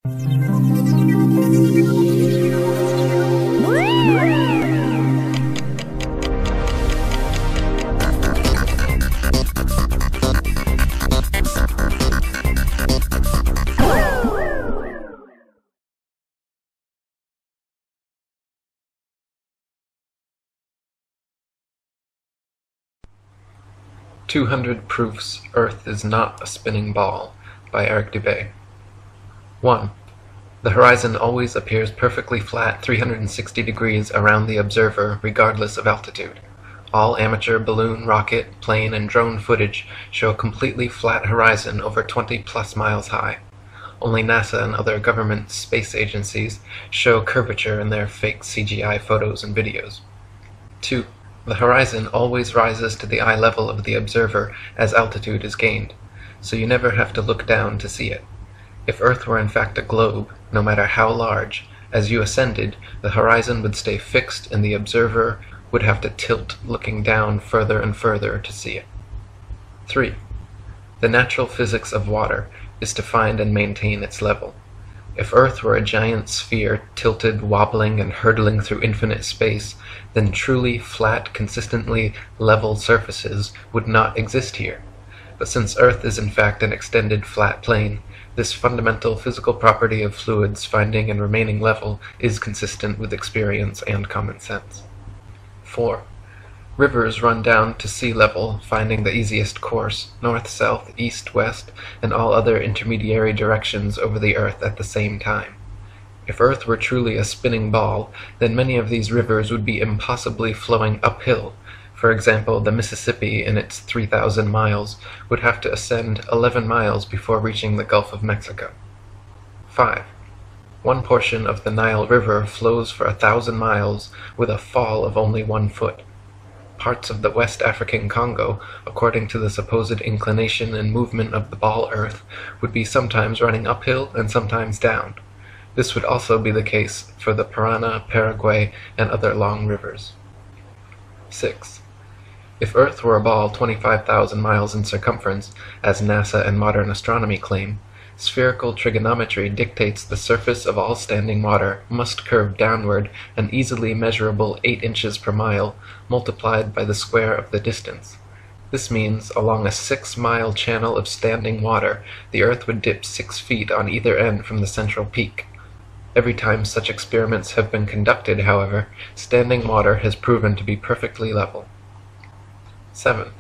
"200 Proofs Earth is Not a Spinning Ball" by Eric Dubay. 1. The horizon always appears perfectly flat 360 degrees around the observer regardless of altitude. All amateur balloon, rocket, plane, and drone footage show a completely flat horizon over 20+ miles high. Only NASA and other government space agencies show curvature in their fake CGI photos and videos. 2. The horizon always rises to the eye level of the observer as altitude is gained, so you never have to look down to see it. If Earth were in fact a globe, no matter how large, as you ascended, the horizon would stay fixed and the observer would have to tilt looking down further and further to see it. 3. The natural physics of water is to find and maintain its level. If Earth were a giant sphere tilted, wobbling, and hurtling through infinite space, then truly flat, consistently level surfaces would not exist here. But since Earth is in fact an extended flat plane, this fundamental physical property of fluids finding and remaining level is consistent with experience and common sense. 4. Rivers run down to sea level, finding the easiest course, north, south, east, west, and all other intermediary directions over the Earth at the same time. If Earth were truly a spinning ball, then many of these rivers would be impossibly flowing uphill. For example, the Mississippi, in its 3,000 miles, would have to ascend 11 miles before reaching the Gulf of Mexico. 5. One portion of the Nile River flows for 1,000 miles with a fall of only 1 foot. Parts of the West African Congo, according to the supposed inclination and movement of the ball Earth, would be sometimes running uphill and sometimes down. This would also be the case for the Parana, Paraguay, and other long rivers. 6. If Earth were a ball 25,000 miles in circumference, as NASA and modern astronomy claim, spherical trigonometry dictates the surface of all standing water must curve downward an easily measurable 8 inches per mile, multiplied by the square of the distance. This means, along a 6-mile channel of standing water, the Earth would dip 6 feet on either end from the central peak. Every time such experiments have been conducted, however, standing water has proven to be perfectly level. 7.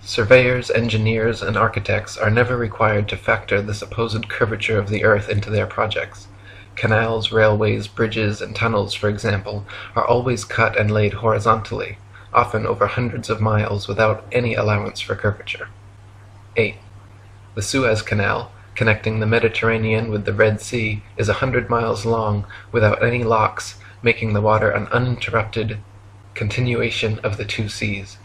Surveyors, engineers, and architects are never required to factor the supposed curvature of the Earth into their projects. Canals, railways, bridges, and tunnels, for example, are always cut and laid horizontally, often over hundreds of miles without any allowance for curvature. 8. The Suez Canal, connecting the Mediterranean with the Red Sea, is 100 miles long without any locks, making the water an uninterrupted continuation of the two seas.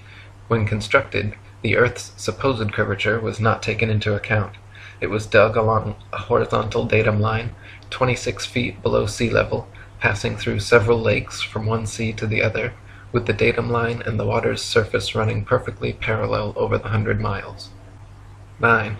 When constructed, the Earth's supposed curvature was not taken into account. It was dug along a horizontal datum line, 26 feet below sea level, passing through several lakes from one sea to the other, with the datum line and the water's surface running perfectly parallel over the 100 miles. 9.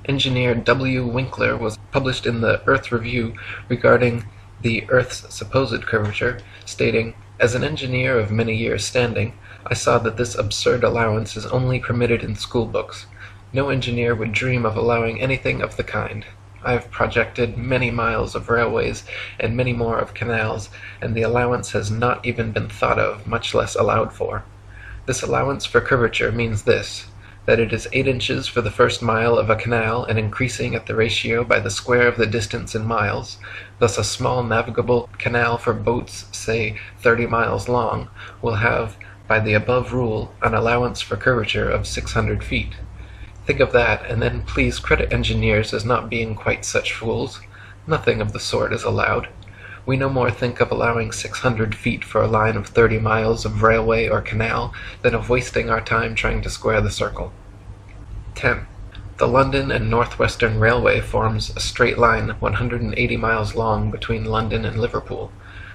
Engineer W. Winkler was published in the Earth Review regarding the Earth's supposed curvature, stating, "As an engineer of many years' standing, I saw that this absurd allowance is only permitted in school books. No engineer would dream of allowing anything of the kind. I have projected many miles of railways and many more of canals, and the allowance has not even been thought of, much less allowed for. This allowance for curvature means this, that it is 8 inches for the first mile of a canal and increasing at the ratio by the square of the distance in miles. Thus a small navigable canal for boats, say 30 miles long, will have, by the above rule, an allowance for curvature of 600 feet. Think of that, and then please credit engineers as not being quite such fools. Nothing of the sort is allowed. We no more think of allowing 600 feet for a line of 30 miles of railway or canal than of wasting our time trying to square the circle. 10. The London and Northwestern Railway forms a straight line 180 miles long between London and Liverpool.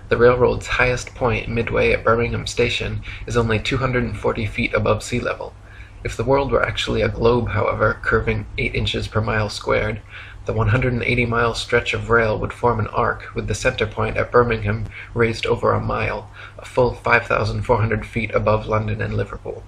The railroad's highest point, midway at Birmingham Station, is only 240 feet above sea level. If the world were actually a globe, however, curving 8 inches per mile squared, The 180-mile stretch of rail would form an arc with the center point at Birmingham raised over a mile, a full 5,400 feet above London and Liverpool.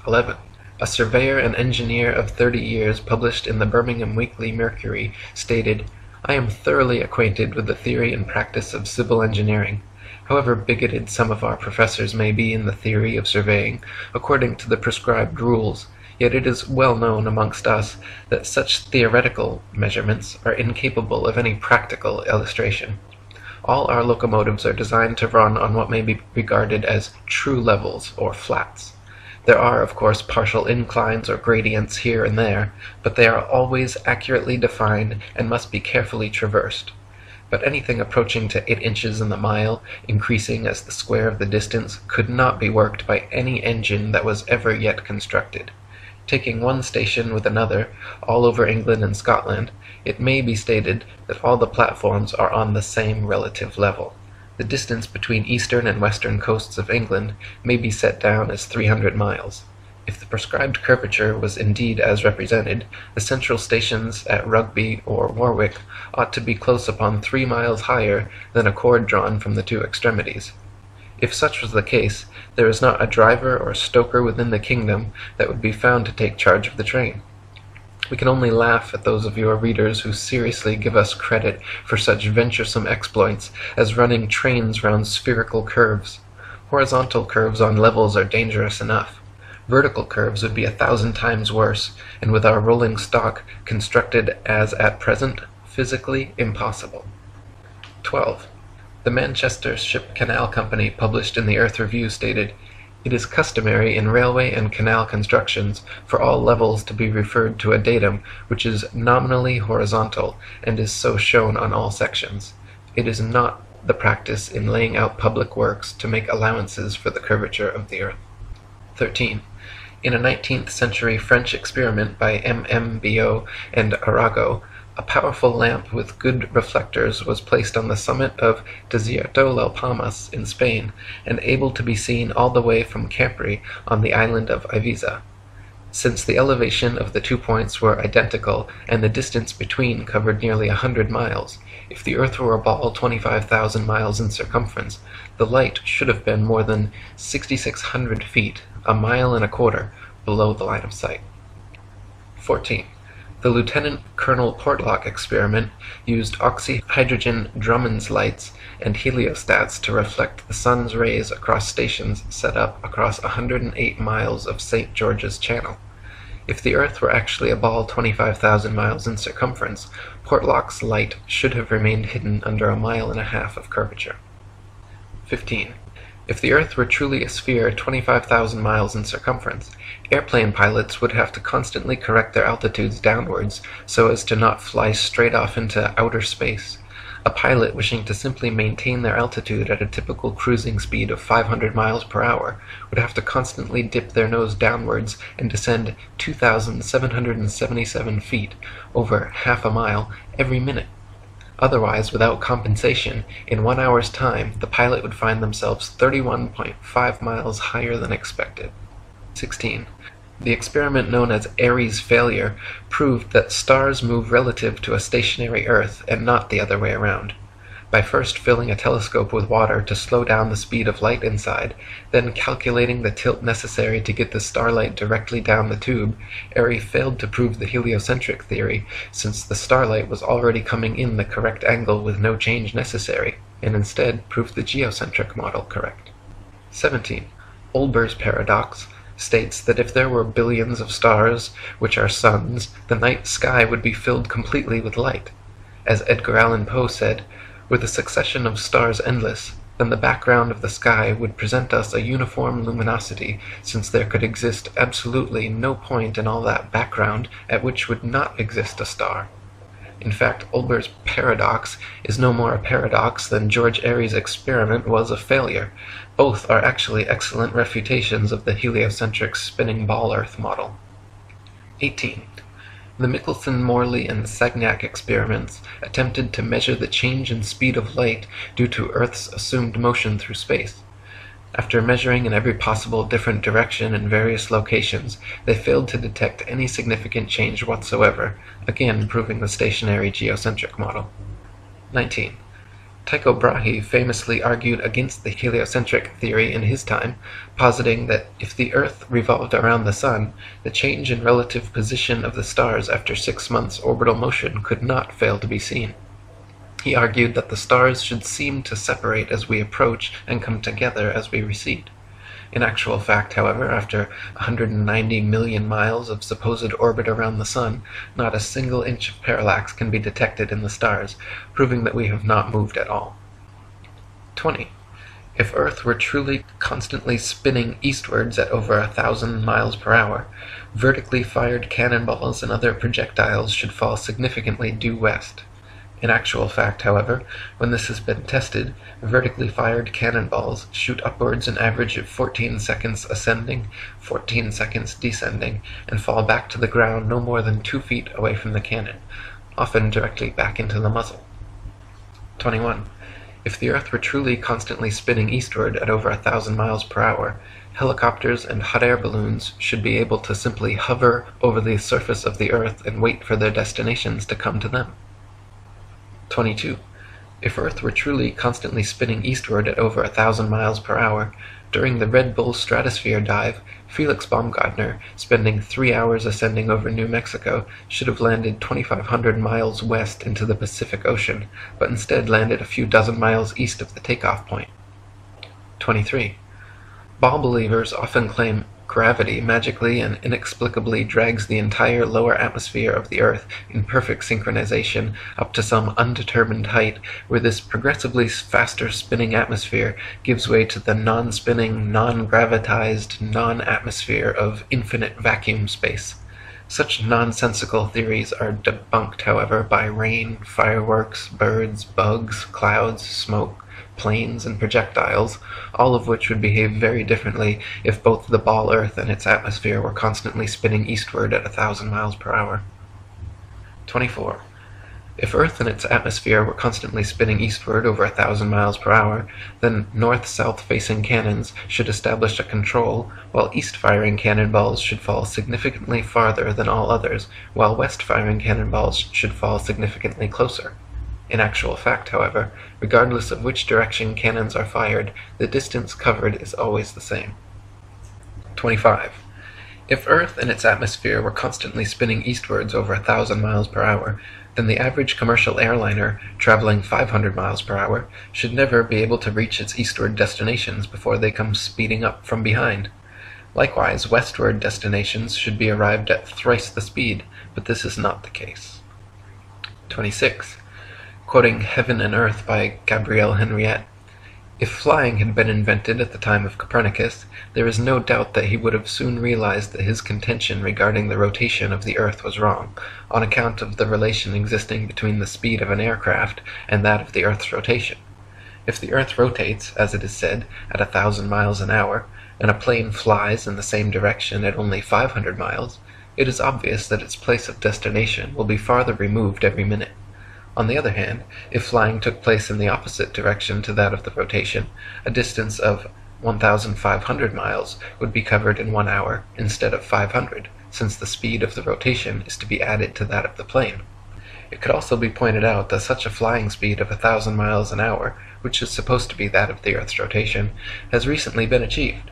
11. A surveyor and engineer of 30 years published in the Birmingham Weekly Mercury stated, "I am thoroughly acquainted with the theory and practice of civil engineering. However bigoted some of our professors may be in the theory of surveying, according to the prescribed rules, yet it is well known amongst us that such theoretical measurements are incapable of any practical illustration. All our locomotives are designed to run on what may be regarded as true levels or flats. There are, of course, partial inclines or gradients here and there, but they are always accurately defined and must be carefully traversed. But anything approaching to 8 inches in the mile, increasing as the square of the distance, could not be worked by any engine that was ever yet constructed. Taking one station with another, all over England and Scotland, it may be stated that all the platforms are on the same relative level. The distance between eastern and western coasts of England may be set down as 300 miles. If the prescribed curvature was indeed as represented, the central stations at Rugby or Warwick ought to be close upon 3 miles higher than a cord drawn from the 2 extremities. If such was the case, there is not a driver or stoker within the kingdom that would be found to take charge of the train. We can only laugh at those of your readers who seriously give us credit for such venturesome exploits as running trains round spherical curves. Horizontal curves on levels are dangerous enough. Vertical curves would be 1,000 times worse, and with our rolling stock constructed as at present, physically impossible. 12. The Manchester Ship Canal Company, published in the Earth Review, stated, "It is customary in railway and canal constructions for all levels to be referred to a datum which is nominally horizontal and is so shown on all sections. It is not the practice in laying out public works to make allowances for the curvature of the earth." 13. In a 19th century French experiment by M.M. Biot and Arago, a powerful lamp with good reflectors was placed on the summit of Desierto las Palmas in Spain, and able to be seen all the way from Capri on the island of Ibiza. Since the elevation of the 2 points were identical and the distance between covered nearly 100 miles, if the earth were a ball 25,000 miles in circumference, the light should have been more than 6,600 feet, a mile and a quarter, below the line of sight. 14. The Lieutenant Colonel Portlock experiment used oxyhydrogen Drummond's lights and heliostats to reflect the sun's rays across stations set up across 108 miles of St. George's Channel. If the Earth were actually a ball 25,000 miles in circumference, Portlock's light should have remained hidden under 1.5 miles of curvature. 15. If the Earth were truly a sphere 25,000 miles in circumference, airplane pilots would have to constantly correct their altitudes downwards so as to not fly straight off into outer space. A pilot wishing to simply maintain their altitude at a typical cruising speed of 500 miles per hour would have to constantly dip their nose downwards and descend 2,777 feet, over half a mile, every minute. Otherwise, without compensation, in 1 hour's time, the pilot would find themselves 31.5 miles higher than expected. 16. The experiment known as Airy's failure proved that stars move relative to a stationary Earth and not the other way around. By first filling a telescope with water to slow down the speed of light inside, then calculating the tilt necessary to get the starlight directly down the tube, Airy failed to prove the heliocentric theory, since the starlight was already coming in the correct angle with no change necessary, and instead proved the geocentric model correct. 17. Olbers' paradox states that if there were billions of stars, which are suns, the night sky would be filled completely with light. As Edgar Allan Poe said, "Were the succession of stars endless, then the background of the sky would present us a uniform luminosity, since there could exist absolutely no point in all that background at which would not exist a star." In fact, Olbers' paradox is no more a paradox than George Airy's experiment was a failure. Both are actually excellent refutations of the heliocentric spinning ball Earth model. 18. The Michelson, Morley, and Sagnac experiments attempted to measure the change in speed of light due to Earth's assumed motion through space. After measuring in every possible different direction in various locations, they failed to detect any significant change whatsoever, again proving the stationary geocentric model. 19. Tycho Brahe famously argued against the heliocentric theory in his time, positing that if the Earth revolved around the Sun, the change in relative position of the stars after 6 months' orbital motion could not fail to be seen. He argued that the stars should seem to separate as we approach and come together as we recede. In actual fact, however, after 190 million miles of supposed orbit around the Sun, not a single inch of parallax can be detected in the stars, proving that we have not moved at all. 20. If Earth were truly constantly spinning eastwards at over 1,000 miles per hour, vertically fired cannonballs and other projectiles should fall significantly due west. In actual fact, however, when this has been tested, vertically fired cannonballs shoot upwards an average of 14 seconds ascending, 14 seconds descending, and fall back to the ground no more than 2 feet away from the cannon, often directly back into the muzzle. 21. If the Earth were truly constantly spinning eastward at over 1,000 miles per hour, helicopters and hot air balloons should be able to simply hover over the surface of the Earth and wait for their destinations to come to them. 22. If Earth were truly constantly spinning eastward at over 1,000 miles per hour, during the Red Bull stratosphere dive, Felix Baumgartner, spending 3 hours ascending over New Mexico, should have landed 2,500 miles west into the Pacific Ocean, but instead landed a few dozen miles east of the takeoff point. 23. Ball believers often claim gravity magically and inexplicably drags the entire lower atmosphere of the Earth in perfect synchronization up to some undetermined height, where this progressively faster spinning atmosphere gives way to the non-spinning, non-gravitized, non-atmosphere of infinite vacuum space. Such nonsensical theories are debunked, however, by rain, fireworks, birds, bugs, clouds, smoke, planes, and projectiles, all of which would behave very differently if both the ball Earth and its atmosphere were constantly spinning eastward at 1,000 miles per hour. 24. If Earth and its atmosphere were constantly spinning eastward over 1,000 miles per hour, then north-south facing cannons should establish a control, while east-firing cannonballs should fall significantly farther than all others, while west-firing cannonballs should fall significantly closer. In actual fact, however, regardless of which direction cannons are fired, the distance covered is always the same. 25. If Earth and its atmosphere were constantly spinning eastwards over 1,000 miles per hour, then the average commercial airliner, traveling 500 miles per hour, should never be able to reach its eastward destinations before they come speeding up from behind. Likewise, westward destinations should be arrived at thrice the speed, but this is not the case. 26. Quoting Heaven and Earth by Gabrielle Henriette, "If flying had been invented at the time of Copernicus, there is no doubt that he would have soon realized that his contention regarding the rotation of the Earth was wrong, on account of the relation existing between the speed of an aircraft and that of the Earth's rotation. If the Earth rotates, as it is said, at 1,000 miles an hour, and a plane flies in the same direction at only 500 miles, it is obvious that its place of destination will be farther removed every minute. On the other hand, if flying took place in the opposite direction to that of the rotation, a distance of 1,500 miles would be covered in 1 hour instead of 500, since the speed of the rotation is to be added to that of the plane. It could also be pointed out that such a flying speed of 1,000 miles an hour, which is supposed to be that of the Earth's rotation, has recently been achieved,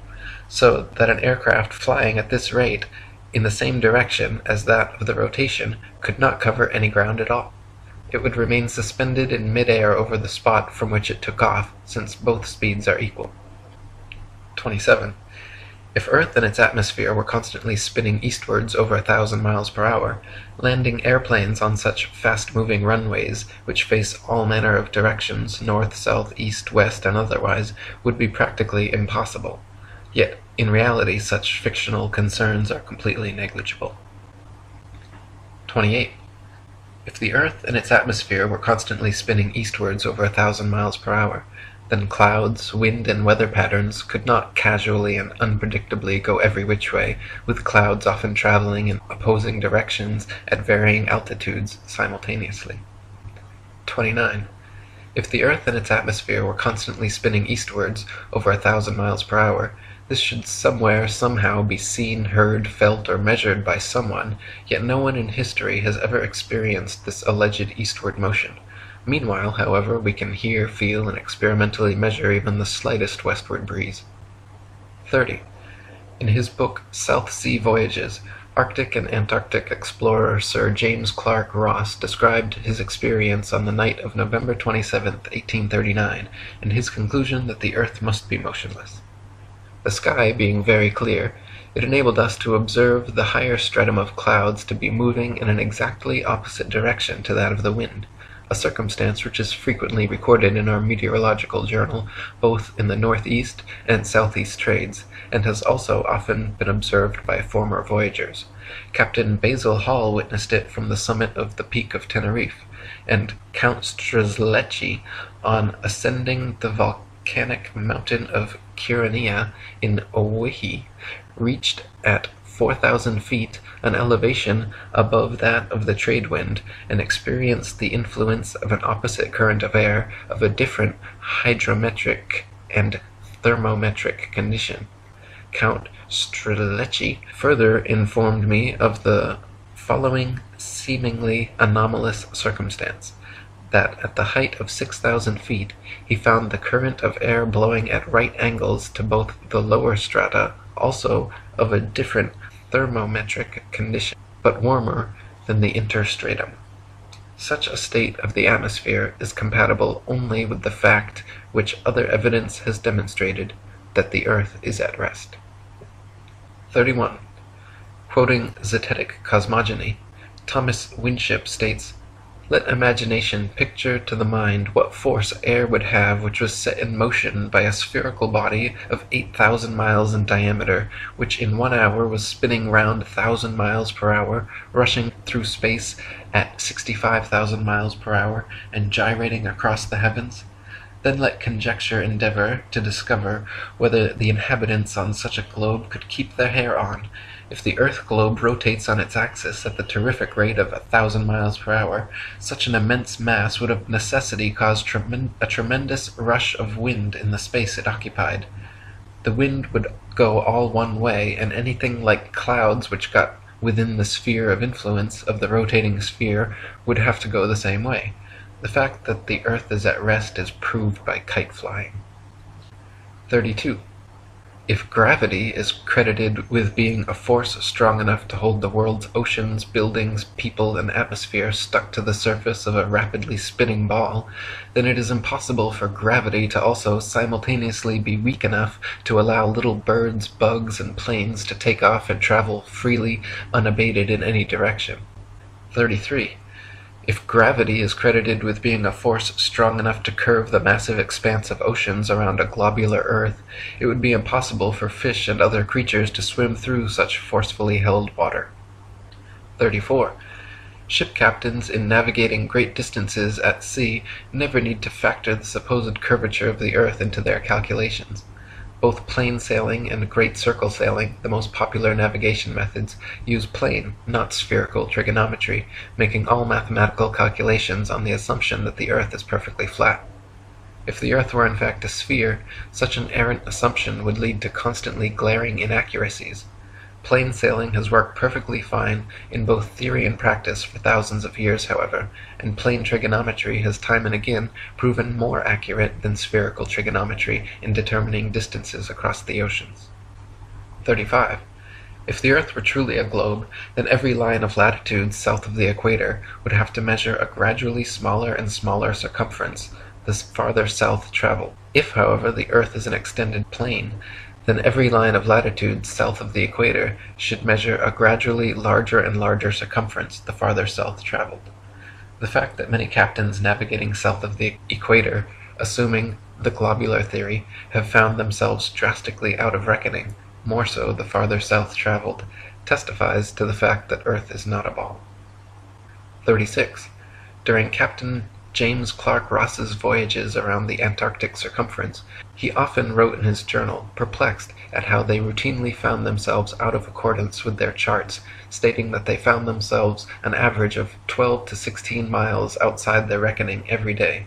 so that an aircraft flying at this rate in the same direction as that of the rotation could not cover any ground at all. It would remain suspended in mid-air over the spot from which it took off, since both speeds are equal. 27. If Earth and its atmosphere were constantly spinning eastwards over 1,000 miles per hour, landing airplanes on such fast-moving runways, which face all manner of directions, north, south, east, west, and otherwise, would be practically impossible. Yet, in reality, such fictional concerns are completely negligible. 28. If the Earth and its atmosphere were constantly spinning eastwards over 1,000 miles per hour, then clouds, wind, and weather patterns could not casually and unpredictably go every which way, with clouds often traveling in opposing directions at varying altitudes simultaneously. 29. If the Earth and its atmosphere were constantly spinning eastwards over 1,000 miles per hour, this should somewhere, somehow, be seen, heard, felt, or measured by someone, yet no one in history has ever experienced this alleged eastward motion. Meanwhile, however, we can hear, feel, and experimentally measure even the slightest westward breeze. 30. In his book South Sea Voyages, Arctic and Antarctic explorer Sir James Clark Ross described his experience on the night of November 27, 1839, and his conclusion that the Earth must be motionless. The sky being very clear, it enabled us to observe the higher stratum of clouds to be moving in an exactly opposite direction to that of the wind, a circumstance which is frequently recorded in our meteorological journal, both in the northeast and southeast trades, and has also often been observed by former voyagers. Captain Basil Hall witnessed it from the summit of the Peak of Teneriffe, and Count Strzelecki, on ascending the volcanic mountain of Kyrenia in Owyhee, reached at 4,000 feet an elevation above that of the trade wind, and experienced the influence of an opposite current of air of a different hydrometric and thermometric condition. Count Strzelecki further informed me of the following seemingly anomalous circumstance, that at the height of 6,000 feet he found the current of air blowing at right angles to both the lower strata, also of a different thermometric condition, but warmer than the interstratum. Such a state of the atmosphere is compatible only with the fact which other evidence has demonstrated, that the Earth is at rest. 31. Quoting Zetetic Cosmogony, Thomas Winship states, "Let imagination picture to the mind what force air would have which was set in motion by a spherical body of 8,000 miles in diameter, which in 1 hour was spinning round 1,000 miles per hour, rushing through space at 65,000 miles per hour, and gyrating across the heavens. Then let conjecture endeavor to discover whether the inhabitants on such a globe could keep their hair on. If the earth globe rotates on its axis at the terrific rate of 1,000 miles per hour, such an immense mass would of necessity cause a tremendous rush of wind in the space it occupied. The wind would go all one way, and anything like clouds which got within the sphere of influence of the rotating sphere would have to go the same way. The fact that the earth is at rest is proved by kite flying." 32. If gravity is credited with being a force strong enough to hold the world's oceans, buildings, people, and atmosphere stuck to the surface of a rapidly spinning ball, then it is impossible for gravity to also simultaneously be weak enough to allow little birds, bugs, and planes to take off and travel freely, unabated in any direction. 33. If gravity is credited with being a force strong enough to curve the massive expanse of oceans around a globular earth, it would be impossible for fish and other creatures to swim through such forcefully held water. 34. Ship captains in navigating great distances at sea never need to factor the supposed curvature of the earth into their calculations. Both plain sailing and great circle sailing, the most popular navigation methods, use plane, not spherical trigonometry, making all mathematical calculations on the assumption that the earth is perfectly flat. If the earth were in fact a sphere, such an errant assumption would lead to constantly glaring inaccuracies. Plain sailing has worked perfectly fine in both theory and practice for thousands of years, however, and plane trigonometry has time and again proven more accurate than spherical trigonometry in determining distances across the oceans. 35. If the earth were truly a globe, then every line of latitude south of the equator would have to measure a gradually smaller and smaller circumference the farther south traveled. If, however, the earth is an extended plane, then every line of latitude south of the equator should measure a gradually larger and larger circumference the farther south traveled. The fact that many captains navigating south of the equator, assuming the globular theory, have found themselves drastically out of reckoning, more so the farther south traveled, testifies to the fact that Earth is not a ball. 36. During Captain James Clark Ross's voyages around the Antarctic circumference, he often wrote in his journal, perplexed at how they routinely found themselves out of accordance with their charts, stating that they found themselves an average of 12 to 16 miles outside their reckoning every day.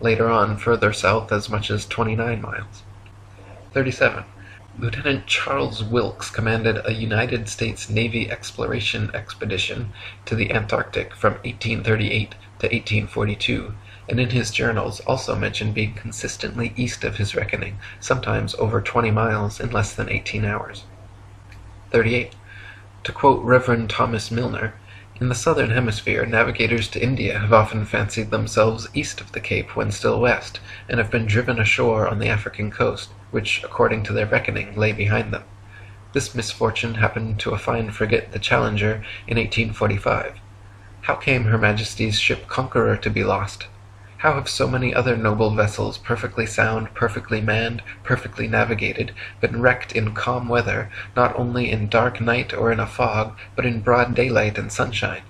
later on further south as much as 29 miles. 37. Lieutenant Charles Wilkes commanded a United States Navy exploration expedition to the Antarctic from 1838 to 1842, and in his journals also mentioned being consistently east of his reckoning, sometimes over 20 miles in less than 18 hours. 38. To quote Reverend Thomas Milner, "In the southern hemisphere, navigators to India have often fancied themselves east of the Cape when still west, and have been driven ashore on the African coast, which, according to their reckoning, lay behind them. This misfortune happened to a fine frigate, the Challenger, in 1845. How came Her Majesty's ship Conqueror to be lost? How have so many other noble vessels, perfectly sound, perfectly manned, perfectly navigated, been wrecked in calm weather, not only in dark night or in a fog, but in broad daylight and sunshine?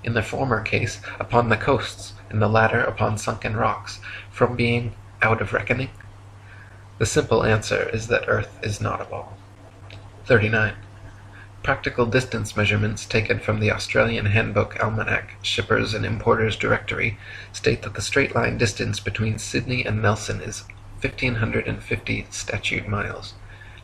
In the former case, upon the coasts, in the latter upon sunken rocks, from being out of reckoning? The simple answer is that Earth is not a ball." 39. Practical distance measurements taken from the Australian Handbook Almanac, Shippers and Importers Directory, state that the straight-line distance between Sydney and Nelson is 1,550 statute miles.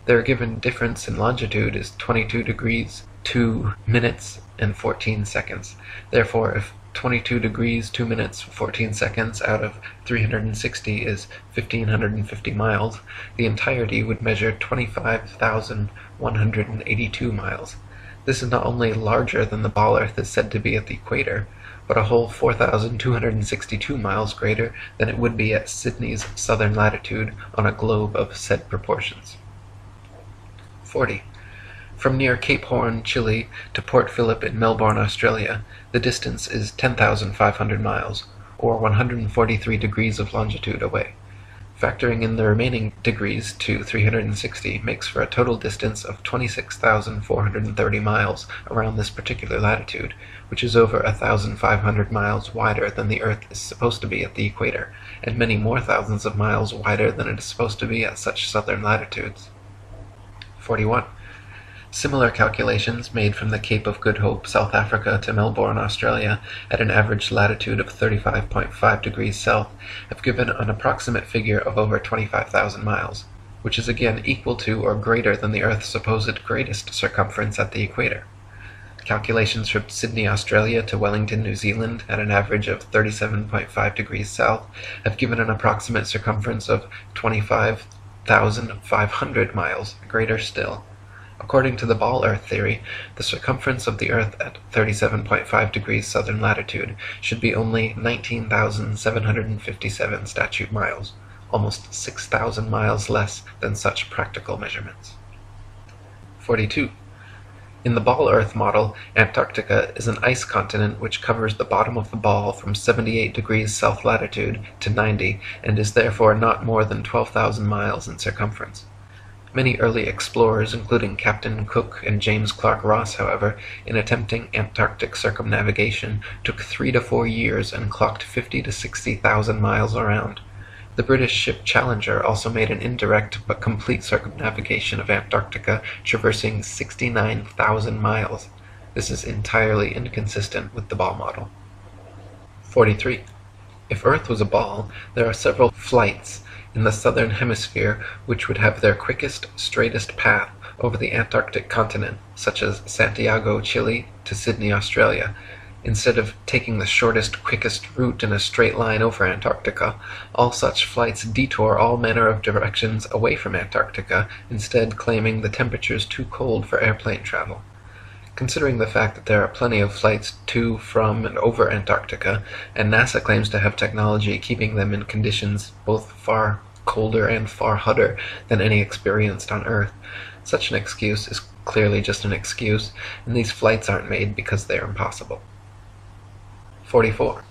Their given difference in longitude is 22 degrees, 2 minutes, and 14 seconds. Therefore, if 22 degrees, 2 minutes, 14 seconds out of 360 is 1,550 miles, the entirety would measure 25,182 miles. This is not only larger than the ball Earth is said to be at the equator, but a whole 4,262 miles greater than it would be at Sydney's southern latitude on a globe of said proportions. 40. From near Cape Horn, Chile, to Port Phillip in Melbourne, Australia, the distance is 10,500 miles, or 143 degrees of longitude away. Factoring in the remaining degrees to 360 makes for a total distance of 26,430 miles around this particular latitude, which is over 1,500 miles wider than the Earth is supposed to be at the equator, and many more thousands of miles wider than it is supposed to be at such southern latitudes. 41. Similar calculations made from the Cape of Good Hope, South Africa to Melbourne, Australia, at an average latitude of 35.5 degrees south, have given an approximate figure of over 25,000 miles, which is again equal to or greater than the Earth's supposed greatest circumference at the equator. Calculations from Sydney, Australia to Wellington, New Zealand, at an average of 37.5 degrees south, have given an approximate circumference of 25,500 miles, greater still. According to the ball Earth theory, the circumference of the Earth at 37.5 degrees southern latitude should be only 19,757 statute miles, almost 6,000 miles less than such practical measurements. 42. In the ball Earth model, Antarctica is an ice continent which covers the bottom of the ball from 78 degrees south latitude to 90, and is therefore not more than 12,000 miles in circumference. Many early explorers, including Captain Cook and James Clark Ross, however, in attempting Antarctic circumnavigation, took 3 to 4 years and clocked 50 to 60,000 miles around. The British ship Challenger also made an indirect but complete circumnavigation of Antarctica, traversing 69,000 miles. This is entirely inconsistent with the ball model. 43. If Earth was a ball, there are several flights in the southern hemisphere which would have their quickest, straightest path over the Antarctic continent, such as Santiago, Chile, to Sydney, Australia. Instead of taking the shortest, quickest route in a straight line over Antarctica, all such flights detour all manner of directions away from Antarctica, instead claiming the temperatures too cold for airplane travel. Considering the fact that there are plenty of flights to, from, and over Antarctica, and NASA claims to have technology keeping them in conditions both far colder and far hotter than any experienced on Earth, such an excuse is clearly just an excuse, and these flights aren't made because they are impossible. 44.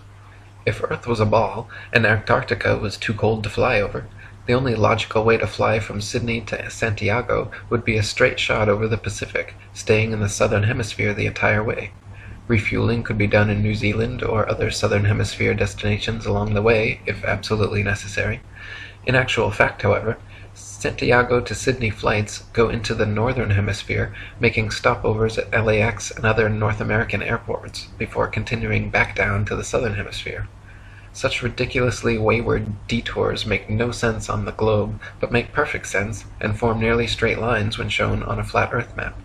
If Earth was a ball, and Antarctica was too cold to fly over, the only logical way to fly from Sydney to Santiago would be a straight shot over the Pacific, staying in the southern hemisphere the entire way. Refueling could be done in New Zealand or other southern hemisphere destinations along the way, if absolutely necessary. In actual fact, however, Santiago to Sydney flights go into the northern hemisphere, making stopovers at LAX and other North American airports before continuing back down to the southern hemisphere. Such ridiculously wayward detours make no sense on the globe, but make perfect sense and form nearly straight lines when shown on a flat Earth map.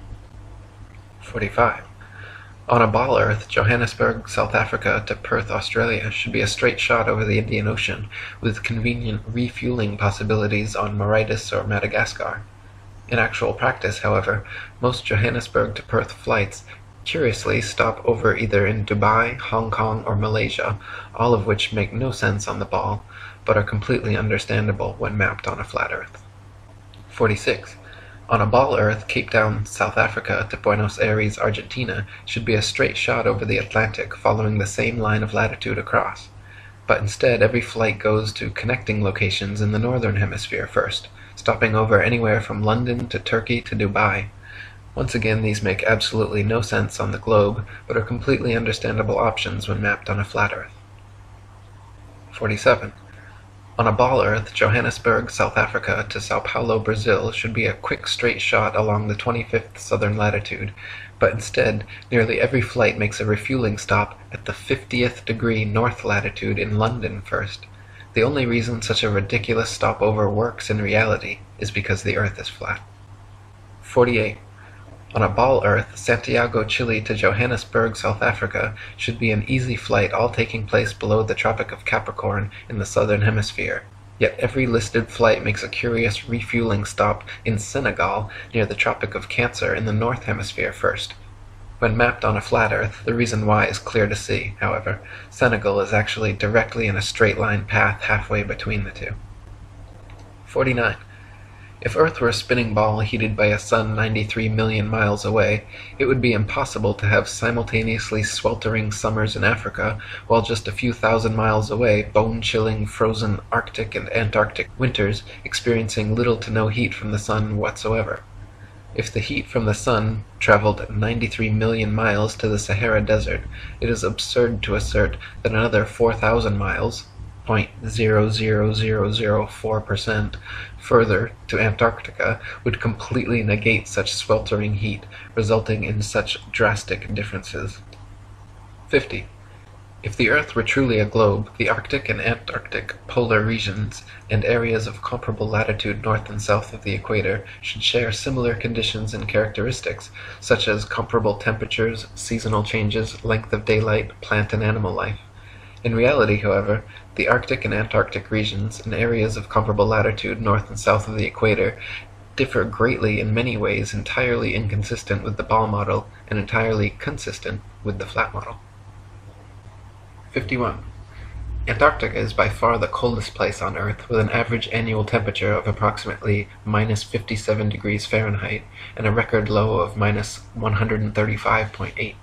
45. On a ball Earth, Johannesburg, South Africa to Perth, Australia should be a straight shot over the Indian Ocean, with convenient refueling possibilities on Mauritius or Madagascar. In actual practice, however, most Johannesburg to Perth flights curiously stop over either in Dubai, Hong Kong, or Malaysia, all of which make no sense on the ball, but are completely understandable when mapped on a flat Earth. 46. On a ball Earth, Cape Town, South Africa to Buenos Aires, Argentina should be a straight shot over the Atlantic following the same line of latitude across. But instead, every flight goes to connecting locations in the northern hemisphere first, stopping over anywhere from London to Turkey to Dubai. Once again, these make absolutely no sense on the globe, but are completely understandable options when mapped on a flat Earth. 47. On a ball Earth, Johannesburg, South Africa to Sao Paulo, Brazil should be a quick straight shot along the 25th southern latitude, but instead, nearly every flight makes a refueling stop at the 50th degree north latitude in London first. The only reason such a ridiculous stopover works in reality is because the Earth is flat. 48. On a ball Earth, Santiago, Chile to Johannesburg, South Africa should be an easy flight, all taking place below the Tropic of Capricorn in the southern hemisphere. Yet every listed flight makes a curious refueling stop in Senegal near the Tropic of Cancer in the north hemisphere first. When mapped on a flat Earth, the reason why is clear to see, however. Senegal is actually directly in a straight line path halfway between the two. 49. If Earth were a spinning ball heated by a sun 93 million miles away, it would be impossible to have simultaneously sweltering summers in Africa, while just a few thousand miles away, bone-chilling frozen Arctic and Antarctic winters experiencing little to no heat from the sun whatsoever. If the heat from the sun traveled 93 million miles to the Sahara Desert, it is absurd to assert that another 4,000 miles, 0.00004%, further to Antarctica would completely negate such sweltering heat, resulting in such drastic differences. 50. If the Earth were truly a globe, the Arctic and Antarctic polar regions and areas of comparable latitude north and south of the equator should share similar conditions and characteristics, such as comparable temperatures, seasonal changes, length of daylight, plant and animal life. In reality, however, the Arctic and Antarctic regions and areas of comparable latitude north and south of the equator differ greatly in many ways, entirely inconsistent with the ball model and entirely consistent with the flat model. 51. Antarctica is by far the coldest place on Earth, with an average annual temperature of approximately minus 57 degrees Fahrenheit and a record low of minus 135.8.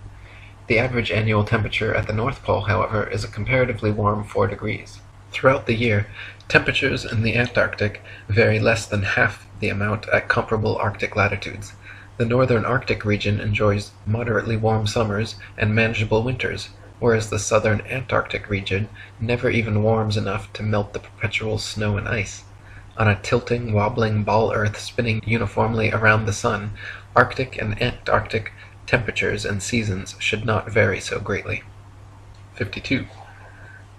The average annual temperature at the North Pole, however, is a comparatively warm 4 degrees. Throughout the year, temperatures in the Antarctic vary less than half the amount at comparable Arctic latitudes. The northern Arctic region enjoys moderately warm summers and manageable winters, whereas the southern Antarctic region never even warms enough to melt the perpetual snow and ice. On a tilting, wobbling ball Earth spinning uniformly around the sun, Arctic and Antarctic temperatures and seasons should not vary so greatly. 52.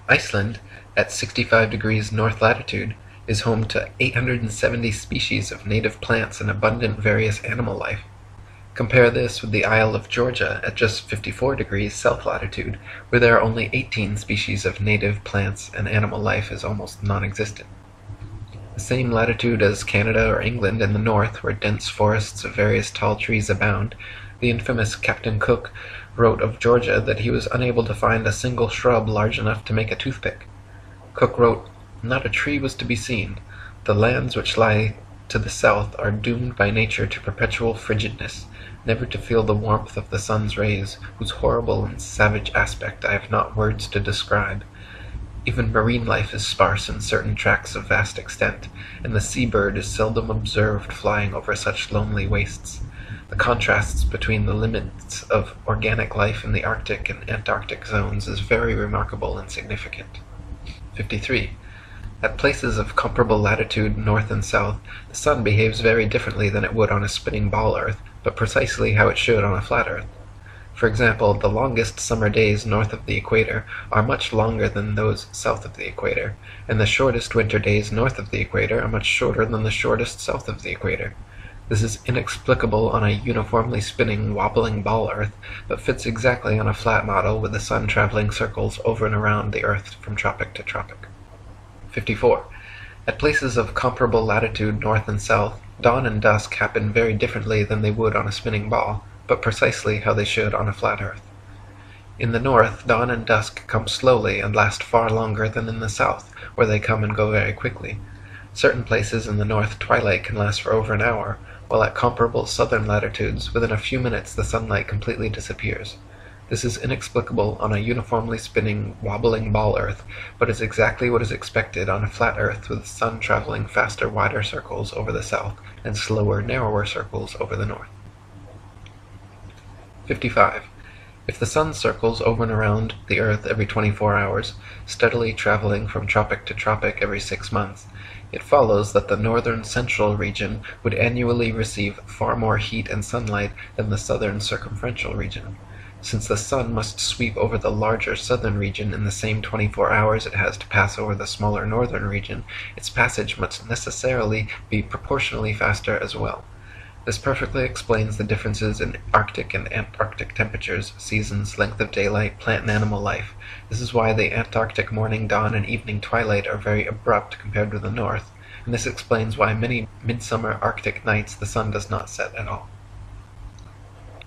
Iceland, at 65 degrees north latitude, is home to 870 species of native plants and abundant various animal life. Compare this with the Isle of Georgia at just 54 degrees south latitude, where there are only 18 species of native plants and animal life is almost non-existent. The same latitude as Canada or England in the north, where dense forests of various tall trees abound, the infamous Captain Cook wrote of Georgia that he was unable to find a single shrub large enough to make a toothpick. Cook wrote, "Not a tree was to be seen. The lands which lie to the south are doomed by nature to perpetual frigidness, never to feel the warmth of the sun's rays, whose horrible and savage aspect I have not words to describe. Even marine life is sparse in certain tracts of vast extent, and the sea-bird is seldom observed flying over such lonely wastes. The contrasts between the limits of organic life in the Arctic and Antarctic zones is very remarkable and significant." 53. At places of comparable latitude north and south, the sun behaves very differently than it would on a spinning ball Earth, but precisely how it should on a flat Earth. For example, the longest summer days north of the equator are much longer than those south of the equator, and the shortest winter days north of the equator are much shorter than the shortest south of the equator. This is inexplicable on a uniformly spinning, wobbling ball Earth, but fits exactly on a flat model with the sun traveling circles over and around the Earth from tropic to tropic. 54. At places of comparable latitude north and south, dawn and dusk happen very differently than they would on a spinning ball, but precisely how they should on a flat Earth. In the north, dawn and dusk come slowly and last far longer than in the south, where they come and go very quickly. Certain places in the north twilight can last for over an hour, while at comparable southern latitudes, within a few minutes the sunlight completely disappears. This is inexplicable on a uniformly spinning, wobbling ball Earth, but is exactly what is expected on a flat Earth with the sun traveling faster, wider circles over the south and slower, narrower circles over the north. 55. If the sun circles over and around the Earth every 24 hours, steadily traveling from tropic to tropic every 6 months, it follows that the northern central region would annually receive far more heat and sunlight than the southern circumferential region. Since the sun must sweep over the larger southern region in the same 24 hours it has to pass over the smaller northern region, its passage must necessarily be proportionally faster as well. This perfectly explains the differences in Arctic and Antarctic temperatures, seasons, length of daylight, plant and animal life. This is why the Antarctic morning dawn and evening twilight are very abrupt compared with the north, and this explains why many midsummer Arctic nights the sun does not set at all.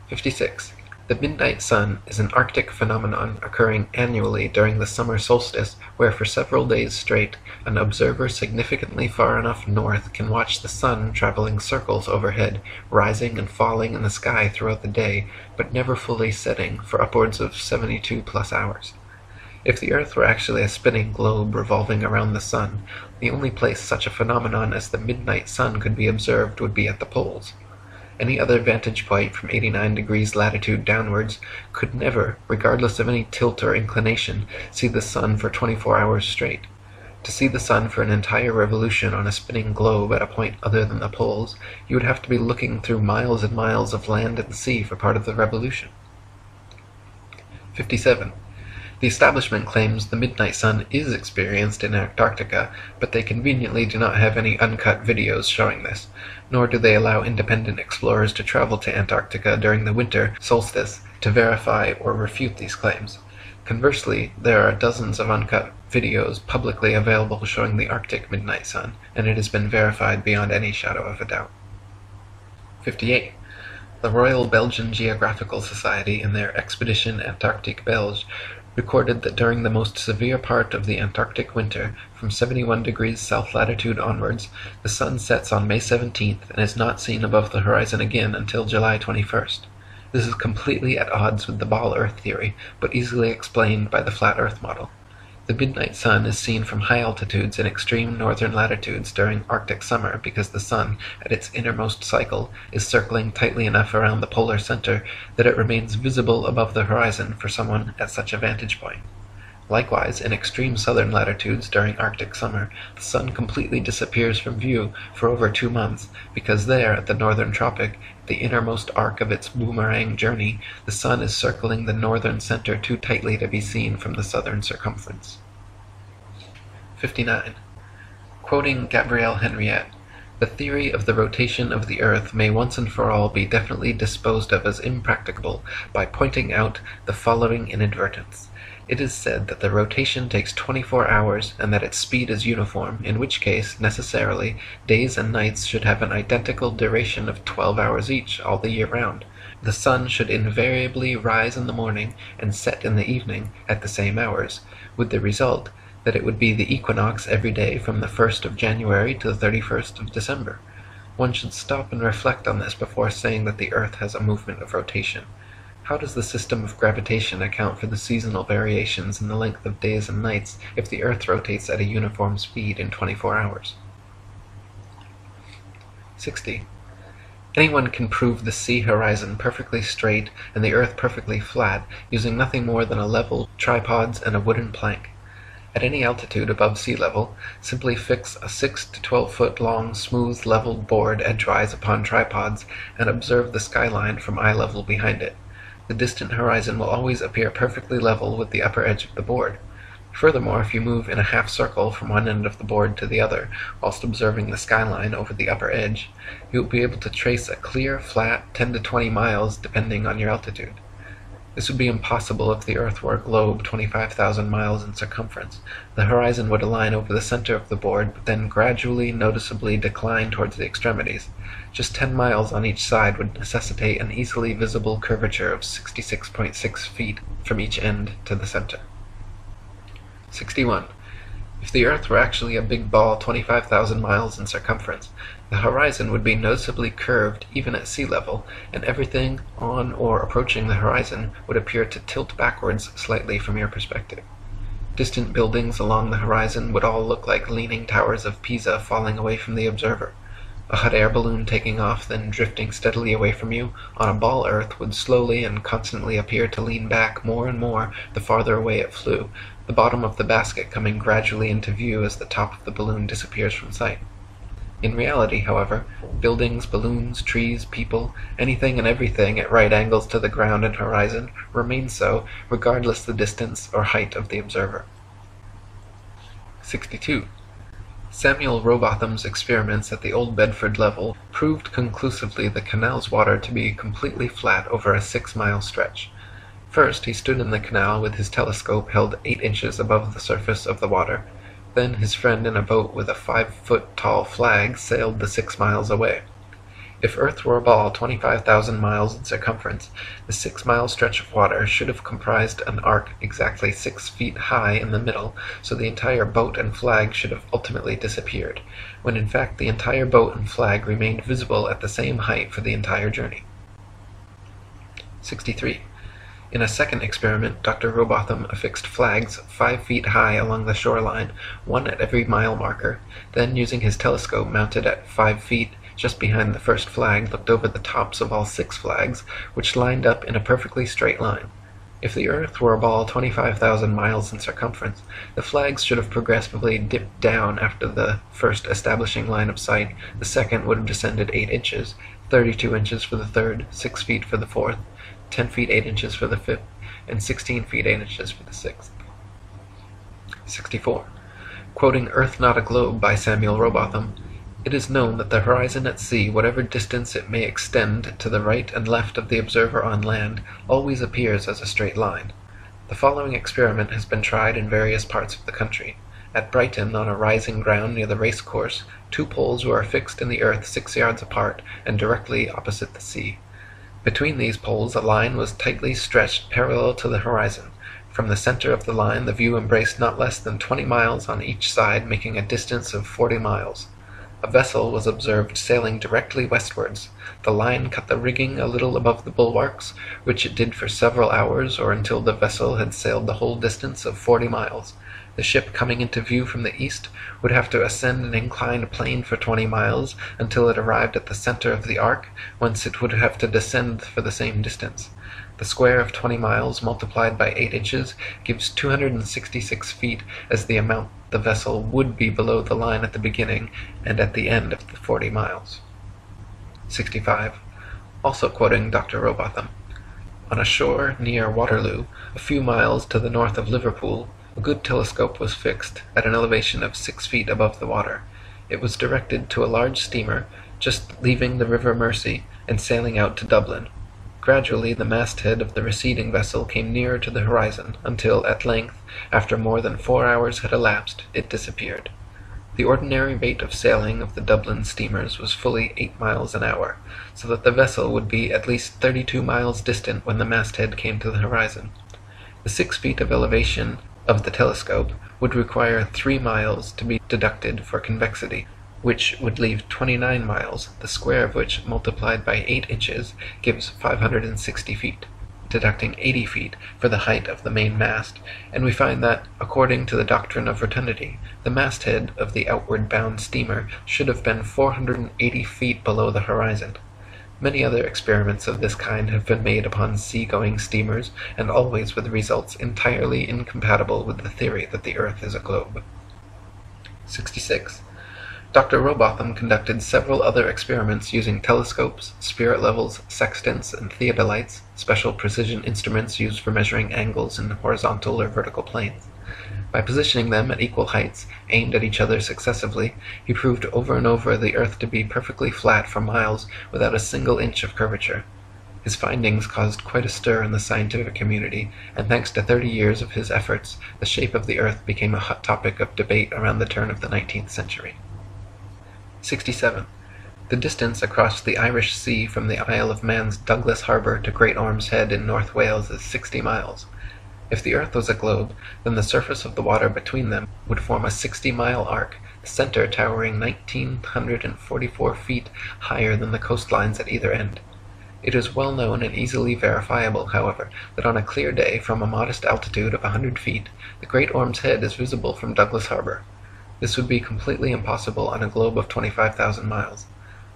56. The midnight sun is an Arctic phenomenon occurring annually during the summer solstice, where for several days straight, an observer significantly far enough north can watch the sun traveling circles overhead, rising and falling in the sky throughout the day, but never fully setting for upwards of 72 plus hours. If the Earth were actually a spinning globe revolving around the sun, the only place such a phenomenon as the midnight sun could be observed would be at the poles. Any other vantage point from 89 degrees latitude downwards could never, regardless of any tilt or inclination, see the sun for 24 hours straight. To see the sun for an entire revolution on a spinning globe at a point other than the poles, you would have to be looking through miles and miles of land and sea for part of the revolution. 57. The establishment claims the midnight sun is experienced in Antarctica, but they conveniently do not have any uncut videos showing this, nor do they allow independent explorers to travel to Antarctica during the winter solstice to verify or refute these claims. Conversely, there are dozens of uncut videos publicly available showing the Arctic midnight sun, and it has been verified beyond any shadow of a doubt. 58. The Royal Belgian Geographical Society, in their Expedition Antarctique Belge, recorded that during the most severe part of the Antarctic winter, from 71 degrees south latitude onwards, the sun sets on May 17th and is not seen above the horizon again until July 21st. This is completely at odds with the ball Earth theory, but easily explained by the flat Earth model. The midnight sun is seen from high altitudes in extreme northern latitudes during Arctic summer because the sun, at its innermost cycle, is circling tightly enough around the polar center that it remains visible above the horizon for someone at such a vantage point. Likewise, in extreme southern latitudes during Arctic summer, the sun completely disappears from view for over 2 months, because there, at the northern tropic, the innermost arc of its boomerang journey, the sun is circling the northern center too tightly to be seen from the southern circumference. 59. Quoting Gabrielle Henriette, "The theory of the rotation of the Earth may once and for all be definitely disposed of as impracticable by pointing out the following inadvertence. It is said that the rotation takes 24 hours and that its speed is uniform, in which case, necessarily, days and nights should have an identical duration of 12 hours each all the year round. The sun should invariably rise in the morning and set in the evening at the same hours, with the result that it would be the equinox every day from the 1st of January to the 31st of December. One should stop and reflect on this before saying that the Earth has a movement of rotation. How does the system of gravitation account for the seasonal variations in the length of days and nights if the Earth rotates at a uniform speed in 24 hours? 60. Anyone can prove the sea horizon perfectly straight and the Earth perfectly flat using nothing more than a level, tripods, and a wooden plank. At any altitude above sea level, simply fix a 6 to 12 foot long, smooth, leveled board edgewise upon tripods and observe the skyline from eye level behind it. the distant horizon will always appear perfectly level with the upper edge of the board. Furthermore, if you move in a half circle from one end of the board to the other, whilst observing the skyline over the upper edge, you will be able to trace a clear, flat 10 to 20 miles depending on your altitude. This would be impossible if the Earth were a globe 25,000 miles in circumference. The horizon would align over the center of the board, but then gradually, noticeably decline towards the extremities. Just 10 miles on each side would necessitate an easily visible curvature of 66.6 feet from each end to the center. 61. If the Earth were actually a big ball 25,000 miles in circumference, the horizon would be noticeably curved even at sea level, and everything on or approaching the horizon would appear to tilt backwards slightly from your perspective. Distant buildings along the horizon would all look like leaning towers of Pisa falling away from the observer. A hot air balloon taking off, then drifting steadily away from you, on a ball Earth would slowly and constantly appear to lean back more and more the farther away it flew, the bottom of the basket coming gradually into view as the top of the balloon disappears from sight. In reality, however, buildings, balloons, trees, people, anything and everything at right angles to the ground and horizon remain so, regardless the distance or height of the observer. 62. Samuel Rowbotham's experiments at the Old Bedford level proved conclusively the canal's water to be completely flat over a 6-mile stretch. First, he stood in the canal with his telescope held 8 inches above the surface of the water. Then his friend in a boat with a 5-foot-tall flag sailed the 6 miles away. If Earth were a ball 25,000 miles in circumference, the 6-mile stretch of water should have comprised an arc exactly 6 feet high in the middle, so the entire boat and flag should have ultimately disappeared, when in fact the entire boat and flag remained visible at the same height for the entire journey. 63. In a second experiment, Dr. Rowbotham affixed flags 5 feet high along the shoreline, one at every mile marker, then using his telescope mounted at 5 feet just behind the first flag, looked over the tops of all 6 flags, which lined up in a perfectly straight line. If the Earth were a ball 25,000 miles in circumference, the flags should have progressively dipped down after the first establishing line of sight, the second would have descended 8 inches, 32 inches for the third, 6 feet for the fourth, 10 feet 8 inches for the fifth, and 16 feet 8 inches for the sixth. 64. Quoting Earth Not a Globe by Samuel Rowbotham, "It is known that the horizon at sea, whatever distance it may extend to the right and left of the observer on land, always appears as a straight line. The following experiment has been tried in various parts of the country. At Brighton, on a rising ground near the race course, 2 poles were affixed in the earth 6 yards apart and directly opposite the sea. Between these poles a line was tightly stretched parallel to the horizon. From the center of the line the view embraced not less than 20 miles on each side, making a distance of 40 miles. A vessel was observed sailing directly westwards. The line cut the rigging a little above the bulwarks, which it did for several hours or until the vessel had sailed the whole distance of 40 miles. The ship coming into view from the east would have to ascend an inclined plane for 20 miles until it arrived at the center of the arc, whence it would have to descend for the same distance. The square of 20 miles multiplied by 8 inches gives 266 feet as the amount the vessel would be below the line at the beginning and at the end of the 40 miles. 65. Also quoting Dr. Rowbotham, "On a shore near Waterloo, a few miles to the north of Liverpool, a good telescope was fixed, at an elevation of 6 feet above the water. It was directed to a large steamer, just leaving the River Mersey, and sailing out to Dublin. Gradually the masthead of the receding vessel came nearer to the horizon, until at length, after more than 4 hours had elapsed, it disappeared. The ordinary rate of sailing of the Dublin steamers was fully 8 miles an hour, so that the vessel would be at least 32 miles distant when the masthead came to the horizon. The 6 feet of elevation of the telescope would require 3 miles to be deducted for convexity, which would leave 29 miles, the square of which, multiplied by 8 inches, gives 560 feet, deducting 80 feet for the height of the main mast, and we find that, according to the doctrine of rotundity, the masthead of the outward-bound steamer should have been 480 feet below the horizon. Many other experiments of this kind have been made upon sea-going steamers, and always with results entirely incompatible with the theory that the earth is a globe. 66. Dr. Robotham conducted several other experiments using telescopes, spirit levels, sextants, and theodolites, special precision instruments used for measuring angles in horizontal or vertical planes. By positioning them at equal heights, aimed at each other successively, he proved over and over the Earth to be perfectly flat for miles without a single inch of curvature. His findings caused quite a stir in the scientific community, and thanks to 30 years of his efforts, the shape of the Earth became a hot topic of debate around the turn of the 19th century. 67. The distance across the Irish Sea from the Isle of Man's Douglas Harbour to Great Orme's Head in North Wales is 60 miles. If the Earth was a globe, then the surface of the water between them would form a 60-mile arc, the center towering 1,944 feet higher than the coastlines at either end. It is well known and easily verifiable, however, that on a clear day from a modest altitude of 100 feet, the Great Orme's Head is visible from Douglas Harbour. This would be completely impossible on a globe of 25,000 miles.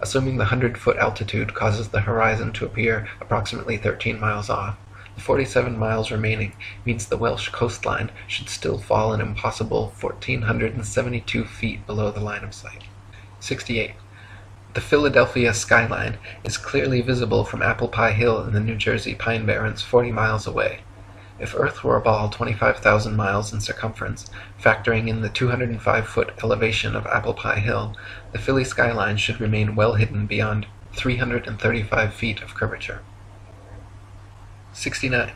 Assuming the 100-foot altitude causes the horizon to appear approximately 13 miles off, the 47 miles remaining means the Welsh coastline should still fall an impossible 1,472 feet below the line of sight. 68. The Philadelphia skyline is clearly visible from Apple Pie Hill in the New Jersey Pine Barrens 40 miles away. If Earth were a ball 25,000 miles in circumference, factoring in the 205-foot elevation of Apple Pie Hill, the Philly skyline should remain well hidden beyond 335 feet of curvature. 69.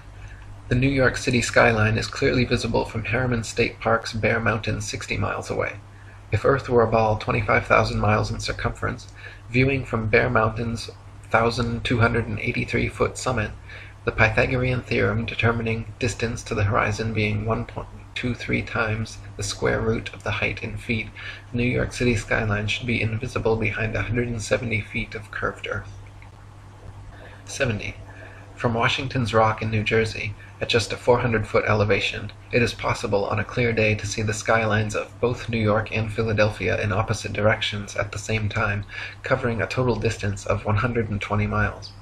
The New York City skyline is clearly visible from Harriman State Park's Bear Mountain 60 miles away. If Earth were a ball 25,000 miles in circumference, viewing from Bear Mountain's 1,283-foot summit, the Pythagorean theorem determining distance to the horizon being 1.23 times the square root of the height in feet, the New York City skyline should be invisible behind 170 feet of curved Earth. 70. From Washington's Rock in New Jersey, at just a 400-foot elevation, it is possible on a clear day to see the skylines of both New York and Philadelphia in opposite directions at the same time, covering a total distance of 120 miles.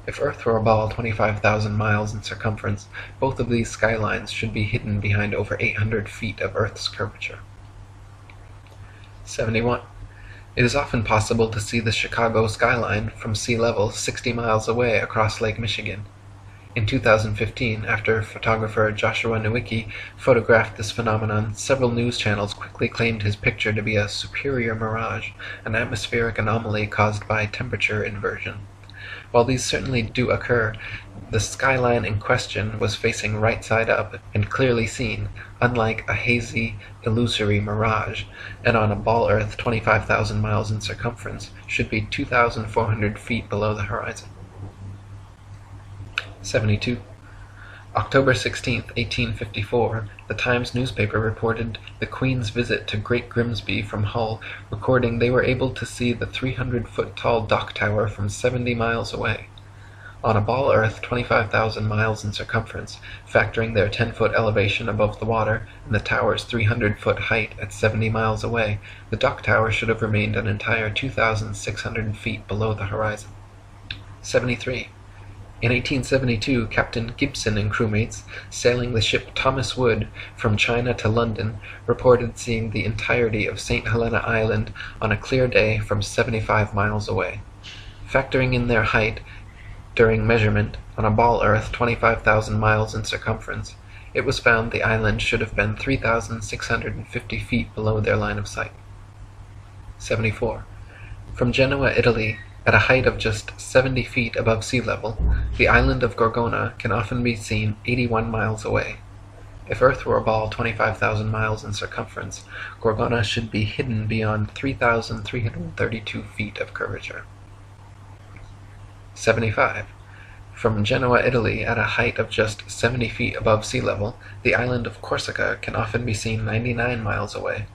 If Earth were a ball 25,000 miles in circumference, both of these skylines should be hidden behind over 800 feet of Earth's curvature. 71. It is often possible to see the Chicago skyline from sea level 60 miles away across Lake Michigan. In 2015, after photographer Joshua Nowicki photographed this phenomenon, several news channels quickly claimed his picture to be a superior mirage, an atmospheric anomaly caused by temperature inversion. While these certainly do occur, the skyline in question was facing right side up and clearly seen, unlike a hazy, illusory mirage, and on a ball Earth 25,000 miles in circumference should be 2,400 feet below the horizon. 72. October 16, 1854, the Times newspaper reported the Queen's visit to Great Grimsby from Hull, recording they were able to see the 300-foot-tall dock tower from 70 miles away. On a ball Earth 25,000 miles in circumference, factoring their 10-foot elevation above the water and the tower's 300-foot height at 70 miles away, the dock tower should have remained an entire 2,600 feet below the horizon. 73. In 1872, Captain Gibson and crewmates, sailing the ship Thomas Wood from China to London, reported seeing the entirety of St. Helena Island on a clear day from 75 miles away. Factoring in their height during measurement on a ball Earth 25,000 miles in circumference, it was found the island should have been 3,650 feet below their line of sight. 74. From Genoa, Italy, at a height of just 70 feet above sea level, the island of Gorgona can often be seen 81 miles away. If Earth were a ball 25,000 miles in circumference, Gorgona should be hidden beyond 3,332 feet of curvature. 75. From Genoa, Italy, at a height of just 70 feet above sea level, the island of Corsica can often be seen 99 miles away.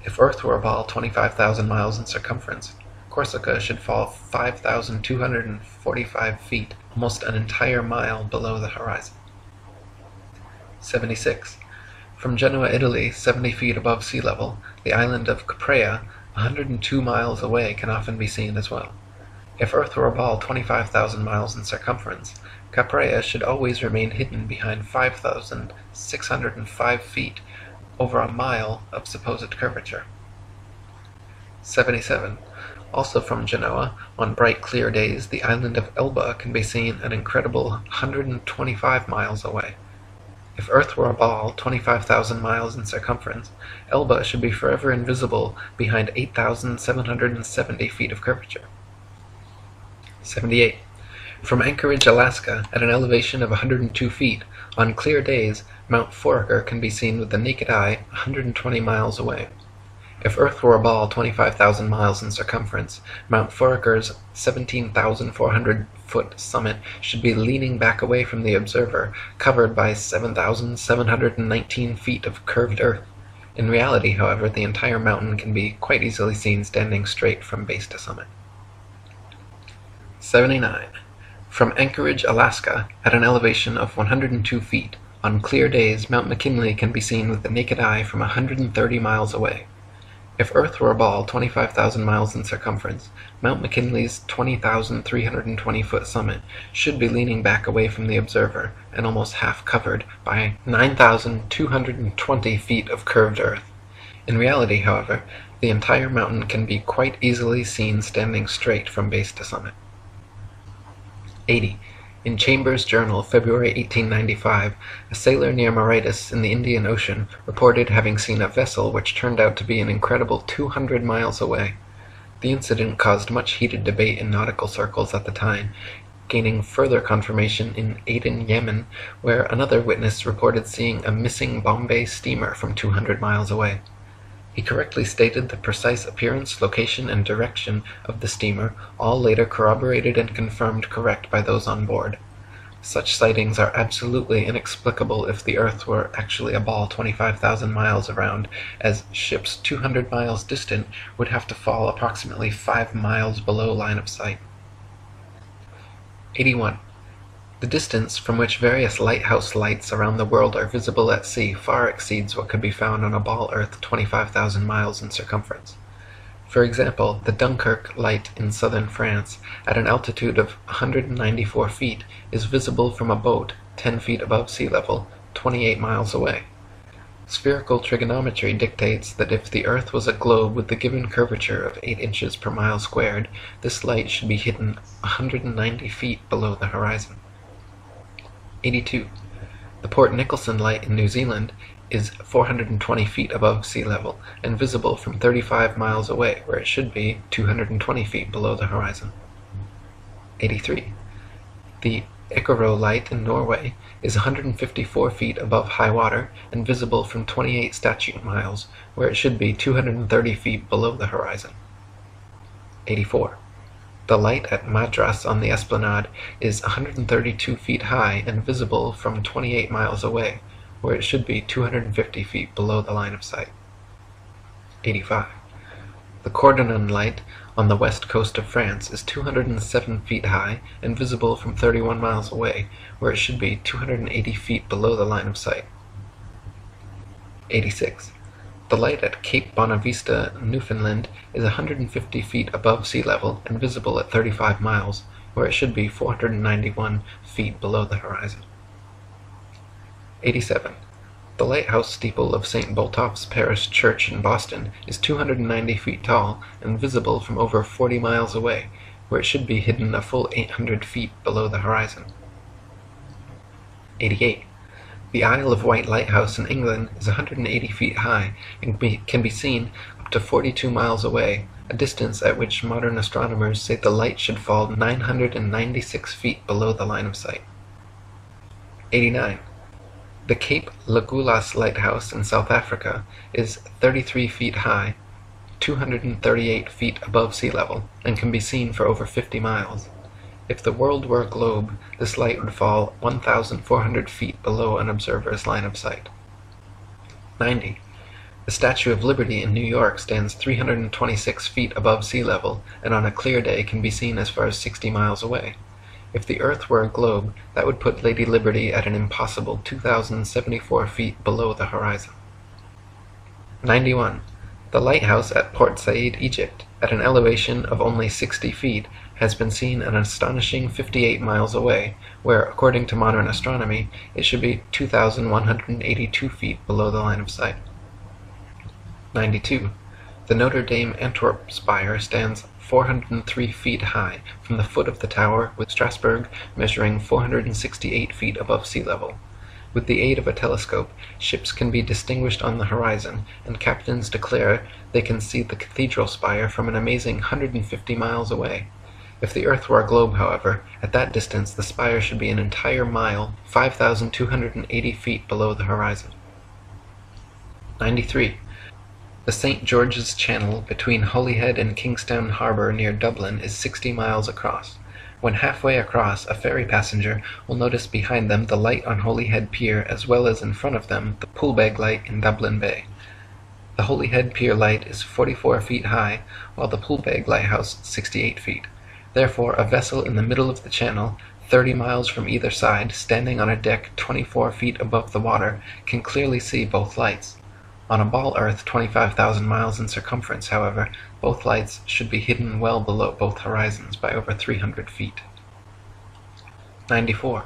If Earth were a ball 25,000 miles in circumference, Corsica should fall 5,245 feet, almost an entire mile below the horizon. 76. From Genoa, Italy, 70 feet above sea level, the island of Caprea, 102 miles away, can often be seen as well. If Earth were a ball 25,000 miles in circumference, Caprea should always remain hidden behind 5,605 feet, over a mile of supposed curvature. 77. Also from Genoa, on bright clear days, the island of Elba can be seen an incredible 125 miles away. If Earth were a ball 25,000 miles in circumference, Elba should be forever invisible behind 8,770 feet of curvature. 78. From Anchorage, Alaska, at an elevation of 102 feet, on clear days, Mount Foraker can be seen with the naked eye 120 miles away. If Earth were a ball 25,000 miles in circumference, Mount Foraker's 17,400-foot summit should be leaning back away from the observer, covered by 7,719 feet of curved earth. In reality, however, the entire mountain can be quite easily seen standing straight from base to summit. 79. From Anchorage, Alaska, at an elevation of 102 feet, on clear days Mount McKinley can be seen with the naked eye from 130 miles away. If Earth were a ball 25,000 miles in circumference, Mount McKinley's 20,320-foot summit should be leaning back away from the observer and almost half covered by 9,220 feet of curved earth. In reality, however, the entire mountain can be quite easily seen standing straight from base to summit. 80. In Chambers' Journal, February 1895, a sailor near Mauritius in the Indian Ocean reported having seen a vessel which turned out to be an incredible 200 miles away. The incident caused much heated debate in nautical circles at the time, gaining further confirmation in Aden, Yemen, where another witness reported seeing a missing Bombay steamer from 200 miles away. He correctly stated the precise appearance, location, and direction of the steamer, all later corroborated and confirmed correct by those on board. Such sightings are absolutely inexplicable if the Earth were actually a ball 25,000 miles around, as ships 200 miles distant would have to fall approximately 5 miles below line of sight. 81. The distance from which various lighthouse lights around the world are visible at sea far exceeds what could be found on a ball Earth 25,000 miles in circumference. For example, the Dunkirk light in southern France, at an altitude of 194 feet, is visible from a boat 10 feet above sea level, 28 miles away. Spherical trigonometry dictates that if the Earth was a globe with the given curvature of 8 inches per mile squared, this light should be hidden 190 feet below the horizon. 82. The Port Nicholson light in New Zealand is 420 feet above sea level and visible from 35 miles away, where it should be 220 feet below the horizon. 83. The Icaro light in Norway is 154 feet above high water and visible from 28 statute miles, where it should be 230 feet below the horizon. 84. The light at Madras on the Esplanade is 132 feet high and visible from 28 miles away, where it should be 250 feet below the line of sight. 85. The Cordonan light on the west coast of France is 207 feet high and visible from 31 miles away, where it should be 280 feet below the line of sight. 86. The light at Cape Bonavista, Newfoundland, is 150 feet above sea level and visible at 35 miles, where it should be 491 feet below the horizon. 87. The lighthouse steeple of St. Botolph's Parish Church in Boston is 290 feet tall and visible from over 40 miles away, where it should be hidden a full 800 feet below the horizon. 88. The Isle of Wight Lighthouse in England is 180 feet high and can be seen up to 42 miles away, a distance at which modern astronomers say the light should fall 996 feet below the line of sight. 89. The Cape Legulas Lighthouse in South Africa is 33 feet high, 238 feet above sea level, and can be seen for over 50 miles. If the world were a globe, this light would fall 1,400 feet below an observer's line of sight. 90. The Statue of Liberty in New York stands 326 feet above sea level, and on a clear day can be seen as far as 60 miles away. If the Earth were a globe, that would put Lady Liberty at an impossible 2,074 feet below the horizon. 91. The lighthouse at Port Said, Egypt, at an elevation of only 60 feet, has been seen an astonishing 58 miles away, where, according to modern astronomy, it should be 2,182 feet below the line of sight. 92. The Notre Dame Antwerp spire stands 403 feet high from the foot of the tower, with Strasbourg measuring 468 feet above sea level. With the aid of a telescope, ships can be distinguished on the horizon, and captains declare they can see the cathedral spire from an amazing 150 miles away. If the earth were a globe, however, at that distance the spire should be an entire mile, 5,280 feet below the horizon. 93. The St. George's Channel between Holyhead and Kingstown Harbour near Dublin is 60 miles across. When halfway across, a ferry passenger will notice behind them the light on Holyhead Pier, as well as in front of them the Poolbeg light in Dublin Bay. The Holyhead Pier light is 44 feet high, while the Poolbeg lighthouse 68 feet. Therefore, a vessel in the middle of the channel, 30 miles from either side, standing on a deck 24 feet above the water, can clearly see both lights. On a ball earth 25,000 miles in circumference, however, both lights should be hidden well below both horizons by over 300 feet. 94.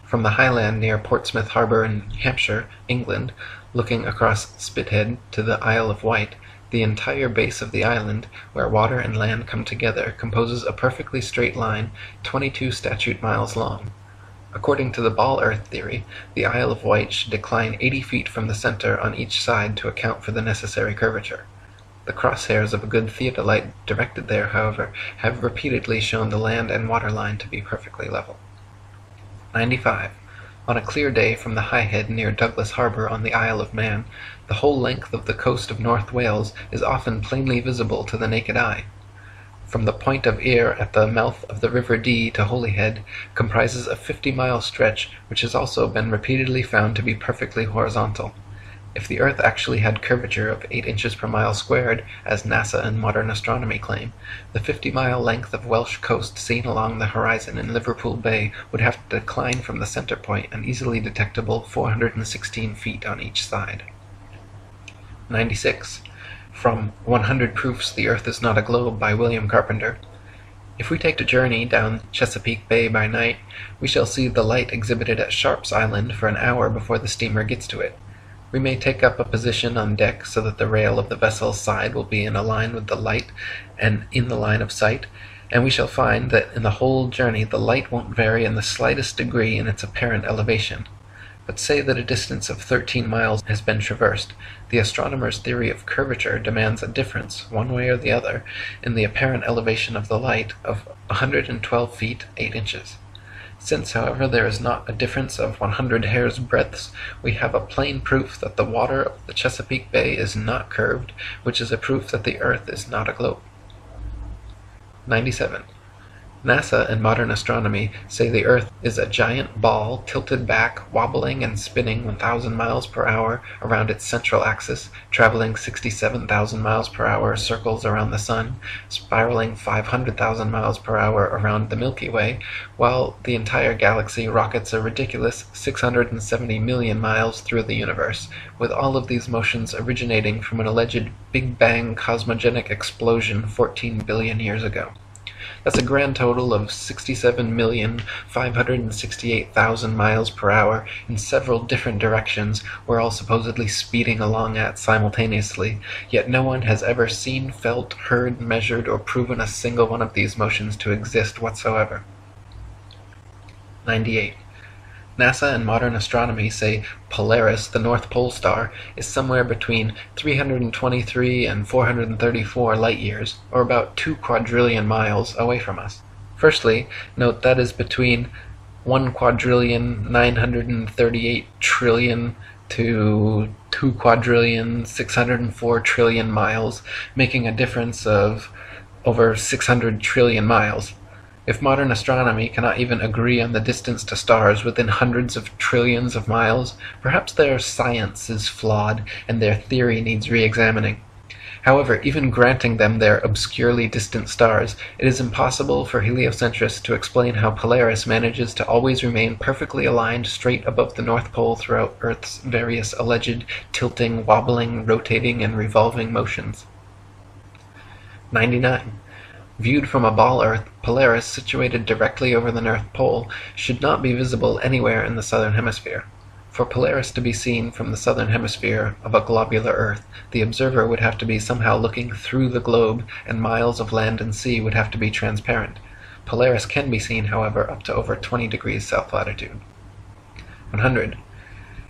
From the highland near Portsmouth Harbour in Hampshire, England, looking across Spithead to the Isle of Wight, the entire base of the island, where water and land come together, composes a perfectly straight line 22 statute miles long. According to the ball earth theory, the Isle of Wight should decline 80 feet from the center on each side to account for the necessary curvature. The crosshairs of a good theodolite directed there, however, have repeatedly shown the land and water line to be perfectly level. 95. On a clear day from the High Head near Douglas Harbour on the Isle of Man, the whole length of the coast of North Wales is often plainly visible to the naked eye. From the Point of Ayr at the mouth of the River Dee to Holyhead comprises a 50-mile stretch which has also been repeatedly found to be perfectly horizontal. If the earth actually had curvature of 8 inches per mile squared, as NASA and modern astronomy claim, the 50-mile length of Welsh coast seen along the horizon in Liverpool Bay would have to decline from the center point an easily detectable 416 feet on each side. 96. From 100 Proofs the Earth is Not a Globe by William Carpenter. If we take a journey down Chesapeake Bay by night, we shall see the light exhibited at Sharp's Island for an hour before the steamer gets to it. We may take up a position on deck so that the rail of the vessel's side will be in a line with the light and in the line of sight, and we shall find that in the whole journey the light won't vary in the slightest degree in its apparent elevation. But say that a distance of 13 miles has been traversed, the astronomer's theory of curvature demands a difference, one way or the other, in the apparent elevation of the light of 112 feet 8 inches. Since, however, there is not a difference of 100 hair's breadths, we have a plain proof that the water of the Chesapeake Bay is not curved, which is a proof that the earth is not a globe. 97. NASA and modern astronomy say the Earth is a giant ball tilted back, wobbling and spinning 1,000 miles per hour around its central axis, traveling 67,000 miles per hour circles around the Sun, spiraling 500,000 miles per hour around the Milky Way, while the entire galaxy rockets a ridiculous 670 million miles through the universe, with all of these motions originating from an alleged Big Bang cosmogenic explosion 14 billion years ago. That's a grand total of 67,568,000 miles per hour in several different directions we're all supposedly speeding along at simultaneously, yet no one has ever seen, felt, heard, measured, or proven a single one of these motions to exist whatsoever. 98. NASA and modern astronomy say Polaris, the North Pole star, is somewhere between 323 and 434 light-years, or about 2 quadrillion miles, away from us. Firstly, note that is between 1,938,000,000,000,000 to 2,604,000,000,000,000 miles, making a difference of over 600 trillion miles. If modern astronomy cannot even agree on the distance to stars within hundreds of trillions of miles, perhaps their science is flawed and their theory needs re-examining. However, even granting them their obscurely distant stars, it is impossible for heliocentrists to explain how Polaris manages to always remain perfectly aligned straight above the North Pole throughout Earth's various alleged tilting, wobbling, rotating, and revolving motions. 99. Viewed from a ball Earth, Polaris, situated directly over the North Pole, should not be visible anywhere in the southern hemisphere. For Polaris to be seen from the southern hemisphere of a globular Earth, the observer would have to be somehow looking through the globe, and miles of land and sea would have to be transparent. Polaris can be seen, however, up to over 20 degrees south latitude. 100.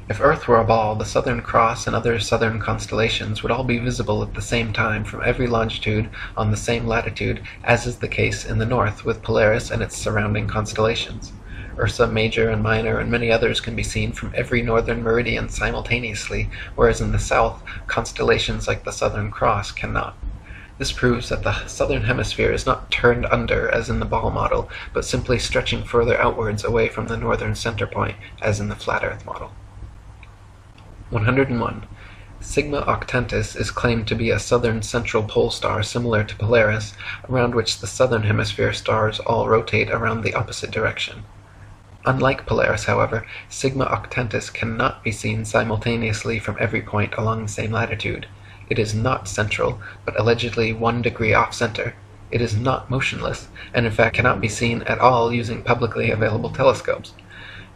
If Earth were a ball, the Southern Cross and other southern constellations would all be visible at the same time from every longitude on the same latitude, as is the case in the north with Polaris and its surrounding constellations. Ursa Major and Minor and many others can be seen from every northern meridian simultaneously, whereas in the south, constellations like the Southern Cross cannot. This proves that the southern hemisphere is not turned under as in the ball model, but simply stretching further outwards away from the northern center point as in the flat Earth model. 101. Sigma Octantis is claimed to be a southern central pole star similar to Polaris, around which the southern hemisphere stars all rotate around the opposite direction. Unlike Polaris, however, Sigma Octantis cannot be seen simultaneously from every point along the same latitude. It is not central, but allegedly 1 degree off-center. It is not motionless, and in fact cannot be seen at all using publicly available telescopes.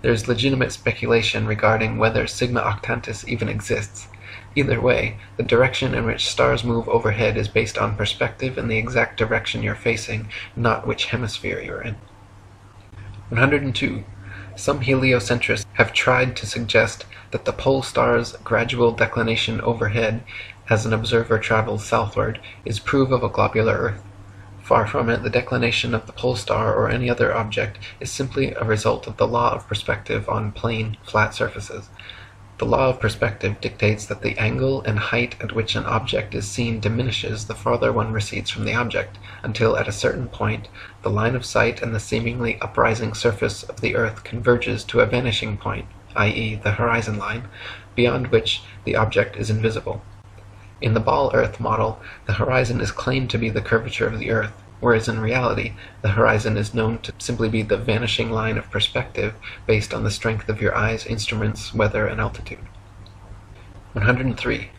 There is legitimate speculation regarding whether Sigma Octantis even exists. Either way, the direction in which stars move overhead is based on perspective and the exact direction you're facing, not which hemisphere you're in. 102. Some heliocentrists have tried to suggest that the pole star's gradual declination overhead, as an observer travels southward, is proof of a globular Earth. Far from it, the declination of the pole star or any other object is simply a result of the law of perspective on plane, flat surfaces. The law of perspective dictates that the angle and height at which an object is seen diminishes the farther one recedes from the object, until at a certain point the line of sight and the seemingly uprising surface of the Earth converges to a vanishing point, i.e. the horizon line, beyond which the object is invisible. In the ball Earth model, the horizon is claimed to be the curvature of the Earth, whereas in reality, the horizon is known to simply be the vanishing line of perspective based on the strength of your eyes, instruments, weather, and altitude. 103.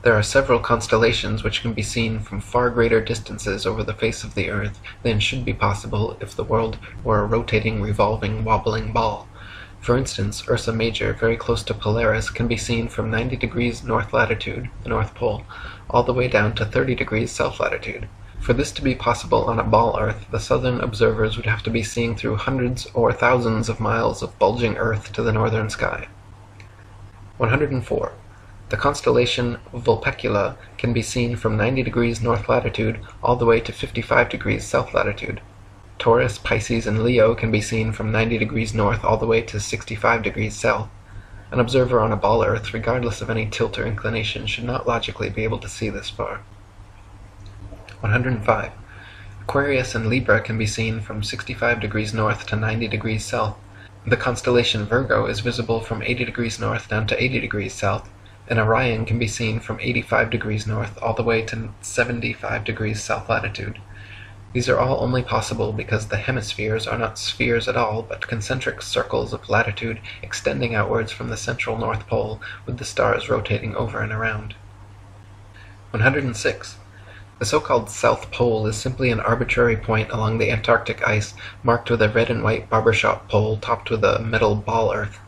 There are several constellations which can be seen from far greater distances over the face of the Earth than should be possible if the world were a rotating, revolving, wobbling ball. For instance, Ursa Major, very close to Polaris, can be seen from 90 degrees north latitude, the North Pole, all the way down to 30 degrees south latitude. For this to be possible on a ball Earth, the southern observers would have to be seeing through hundreds or thousands of miles of bulging Earth to the northern sky. 104. The constellation Vulpecula can be seen from 90 degrees north latitude all the way to 55 degrees south latitude. Taurus, Pisces, and Leo can be seen from 90 degrees north all the way to 65 degrees south. An observer on a ball Earth, regardless of any tilt or inclination, should not logically be able to see this far. 105. Aquarius and Libra can be seen from 65 degrees north to 90 degrees south. The constellation Virgo is visible from 80 degrees north down to 80 degrees south, and Orion can be seen from 85 degrees north all the way to 75 degrees south latitude. These are all only possible because the hemispheres are not spheres at all, but concentric circles of latitude extending outwards from the central North Pole, with the stars rotating over and around. 106. The so-called South Pole is simply an arbitrary point along the Antarctic ice marked with a red and white barbershop pole topped with a metal ball Earth.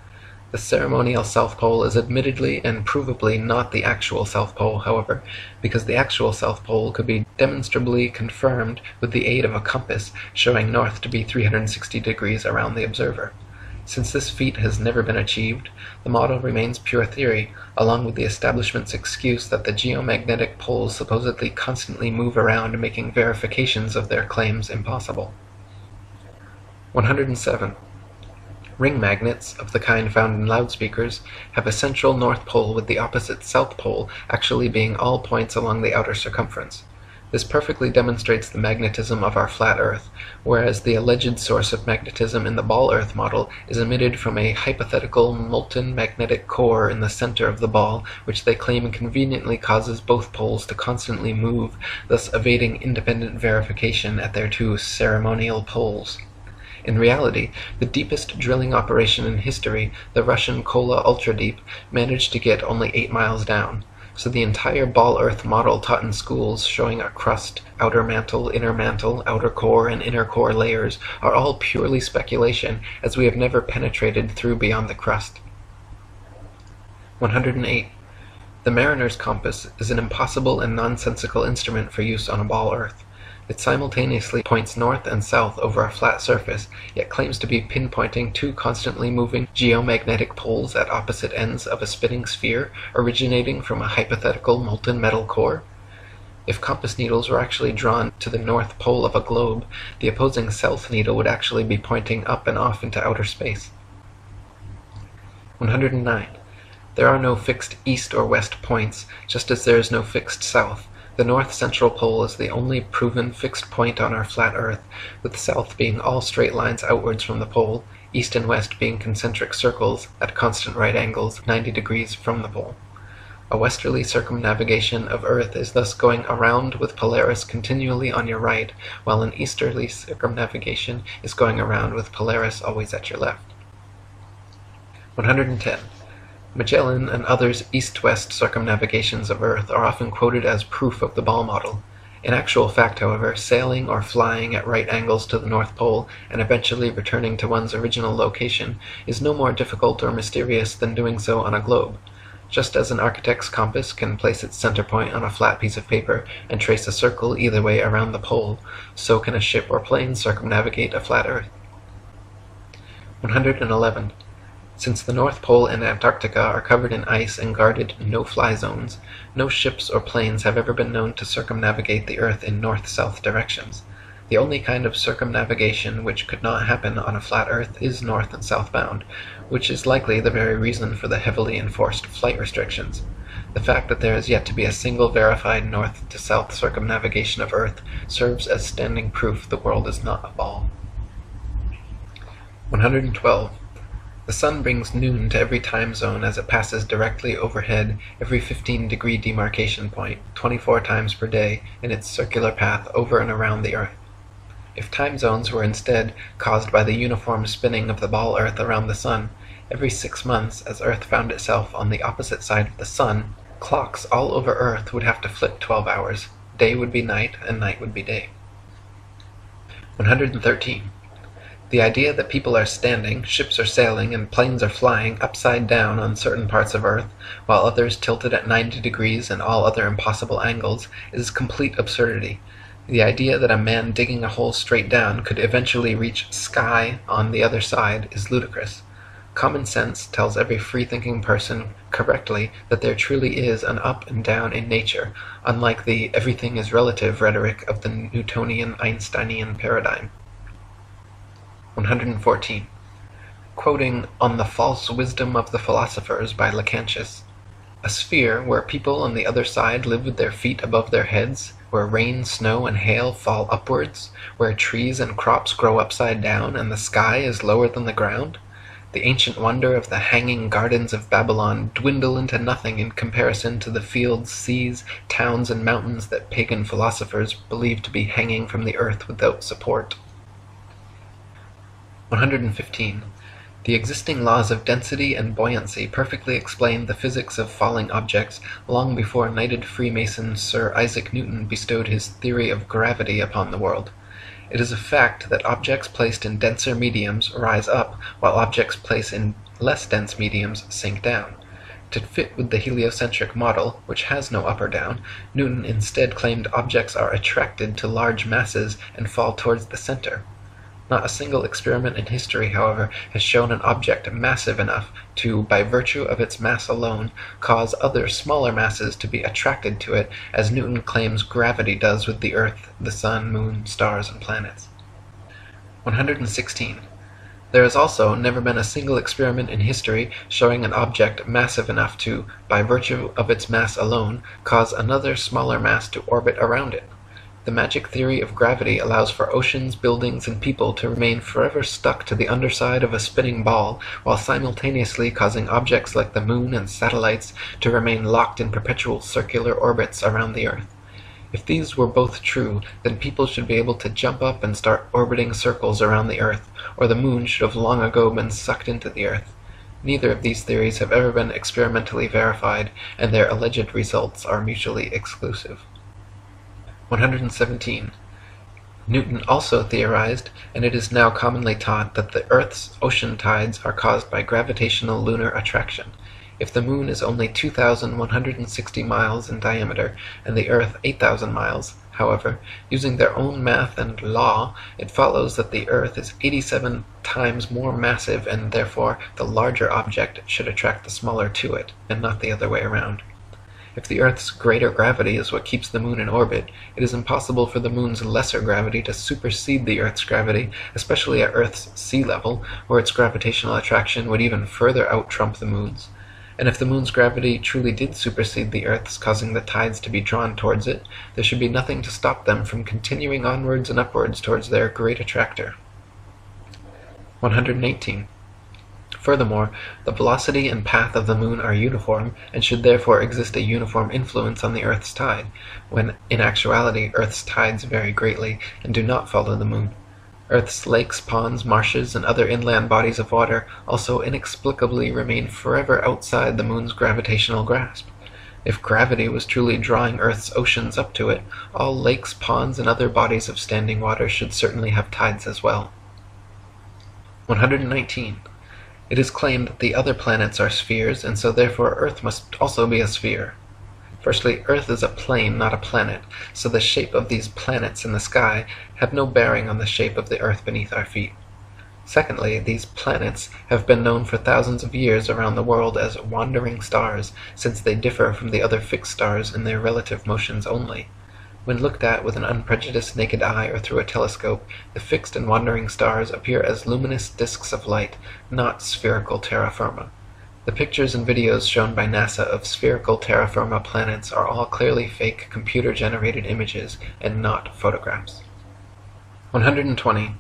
The ceremonial South Pole is admittedly and provably not the actual South Pole, however, because the actual South Pole could be demonstrably confirmed with the aid of a compass showing north to be 360 degrees around the observer. Since this feat has never been achieved, the model remains pure theory, along with the establishment's excuse that the geomagnetic poles supposedly constantly move around, making verifications of their claims impossible. 107. Ring magnets, of the kind found in loudspeakers, have a central North Pole with the opposite South Pole actually being all points along the outer circumference. This perfectly demonstrates the magnetism of our flat Earth, whereas the alleged source of magnetism in the ball Earth model is emitted from a hypothetical molten magnetic core in the center of the ball, which they claim conveniently causes both poles to constantly move, thus evading independent verification at their two ceremonial poles. In reality, the deepest drilling operation in history, the Russian Kola Ultradeep, managed to get only 8 miles down. So the entire ball Earth model taught in schools showing a crust, outer mantle, outer core, and inner core layers are all purely speculation, as we have never penetrated through beyond the crust. 108. The mariner's compass is an impossible and nonsensical instrument for use on a ball Earth. It simultaneously points north and south over a flat surface, yet claims to be pinpointing two constantly moving geomagnetic poles at opposite ends of a spinning sphere originating from a hypothetical molten metal core. If compass needles were actually drawn to the north pole of a globe, the opposing south needle would actually be pointing up and off into outer space. 109. There are no fixed east or west points, just as there is no fixed south. The north central pole is the only proven fixed point on our flat Earth, with south being all straight lines outwards from the pole, east and west being concentric circles at constant right angles 90 degrees from the pole. A westerly circumnavigation of Earth is thus going around with Polaris continually on your right, while an easterly circumnavigation is going around with Polaris always at your left. 110. Magellan and others' east-west circumnavigations of Earth are often quoted as proof of the ball model. In actual fact, however, sailing or flying at right angles to the North Pole and eventually returning to one's original location is no more difficult or mysterious than doing so on a globe. Just as an architect's compass can place its center point on a flat piece of paper and trace a circle either way around the pole, so can a ship or plane circumnavigate a flat Earth. 111. Since the North Pole and Antarctica are covered in ice and guarded no-fly zones, no ships or planes have ever been known to circumnavigate the Earth in north-south directions. The only kind of circumnavigation which could not happen on a flat Earth is north and southbound, which is likely the very reason for the heavily enforced flight restrictions. The fact that there is yet to be a single verified north-to-south circumnavigation of Earth serves as standing proof the world is not a ball. 112. The sun brings noon to every time zone as it passes directly overhead every 15-degree demarcation point, 24 times per day, in its circular path over and around the Earth. If time zones were instead caused by the uniform spinning of the ball Earth around the sun, every 6 months, as Earth found itself on the opposite side of the sun, clocks all over Earth would have to flip 12 hours. Day would be night, and night would be day. 113. The idea that people are standing, ships are sailing, and planes are flying upside down on certain parts of Earth, while others tilted at 90 degrees and all other impossible angles, is complete absurdity. The idea that a man digging a hole straight down could eventually reach sky on the other side is ludicrous. Common sense tells every free-thinking person correctly that there truly is an up and down in nature, unlike the everything is relative rhetoric of the Newtonian Einsteinian paradigm. 114. Quoting On the False Wisdom of the Philosophers by Lactantius, a sphere where people on the other side live with their feet above their heads, where rain, snow, and hail fall upwards, where trees and crops grow upside down, and the sky is lower than the ground, the ancient wonder of the hanging gardens of Babylon dwindle into nothing in comparison to the fields, seas, towns, and mountains that pagan philosophers believe to be hanging from the earth without support. 115. The existing laws of density and buoyancy perfectly explained the physics of falling objects long before knighted Freemason Sir Isaac Newton bestowed his theory of gravity upon the world. It is a fact that objects placed in denser mediums rise up, while objects placed in less dense mediums sink down. To fit with the heliocentric model, which has no up or down, Newton instead claimed objects are attracted to large masses and fall towards the center. Not a single experiment in history, however, has shown an object massive enough to, by virtue of its mass alone, cause other smaller masses to be attracted to it, as Newton claims gravity does with the Earth, the Sun, Moon, stars, and planets. 116. There has also never been a single experiment in history showing an object massive enough to, by virtue of its mass alone, cause another smaller mass to orbit around it. The magic theory of gravity allows for oceans, buildings, and people to remain forever stuck to the underside of a spinning ball, while simultaneously causing objects like the moon and satellites to remain locked in perpetual circular orbits around the Earth. If these were both true, then people should be able to jump up and start orbiting circles around the Earth, or the moon should have long ago been sucked into the Earth. Neither of these theories have ever been experimentally verified, and their alleged results are mutually exclusive. 117. Newton also theorized, and it is now commonly taught, that the Earth's ocean tides are caused by gravitational lunar attraction. If the moon is only 2,160 miles in diameter and the Earth 8,000 miles, however, using their own math and law, it follows that the Earth is 87 times more massive and therefore the larger object should attract the smaller to it, and not the other way around. If the Earth's greater gravity is what keeps the moon in orbit, it is impossible for the moon's lesser gravity to supersede the Earth's gravity, especially at Earth's sea level, where its gravitational attraction would even further out-trump the moon's. And if the moon's gravity truly did supersede the Earth's, causing the tides to be drawn towards it, there should be nothing to stop them from continuing onwards and upwards towards their great attractor. 118. Furthermore, the velocity and path of the moon are uniform, and should therefore exist a uniform influence on the Earth's tide, when in actuality Earth's tides vary greatly and do not follow the moon. Earth's lakes, ponds, marshes, and other inland bodies of water also inexplicably remain forever outside the moon's gravitational grasp. If gravity was truly drawing Earth's oceans up to it, all lakes, ponds, and other bodies of standing water should certainly have tides as well. 119. It is claimed that the other planets are spheres, and so therefore Earth must also be a sphere. Firstly, Earth is a plane, not a planet, so the shape of these planets in the sky have no bearing on the shape of the Earth beneath our feet. Secondly, these planets have been known for thousands of years around the world as wandering stars, since they differ from the other fixed stars in their relative motions only. When looked at with an unprejudiced naked eye or through a telescope, the fixed and wandering stars appear as luminous disks of light, not spherical terra firma. The pictures and videos shown by NASA of spherical terra firma planets are all clearly fake computer-generated images and not photographs. 120.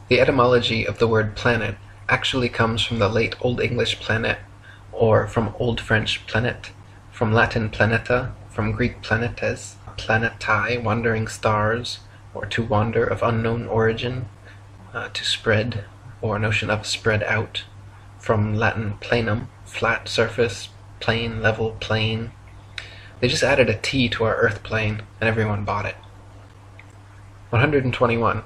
The etymology of the word planet actually comes from the late Old English planet, or from Old French planet, from Latin planeta, from Greek planetes, planetae, wandering stars, or to wander of unknown origin, to spread, or notion of spread out, from Latin planum, flat surface, plane, level, plane. They just added a T to our Earth plane, and everyone bought it. 121.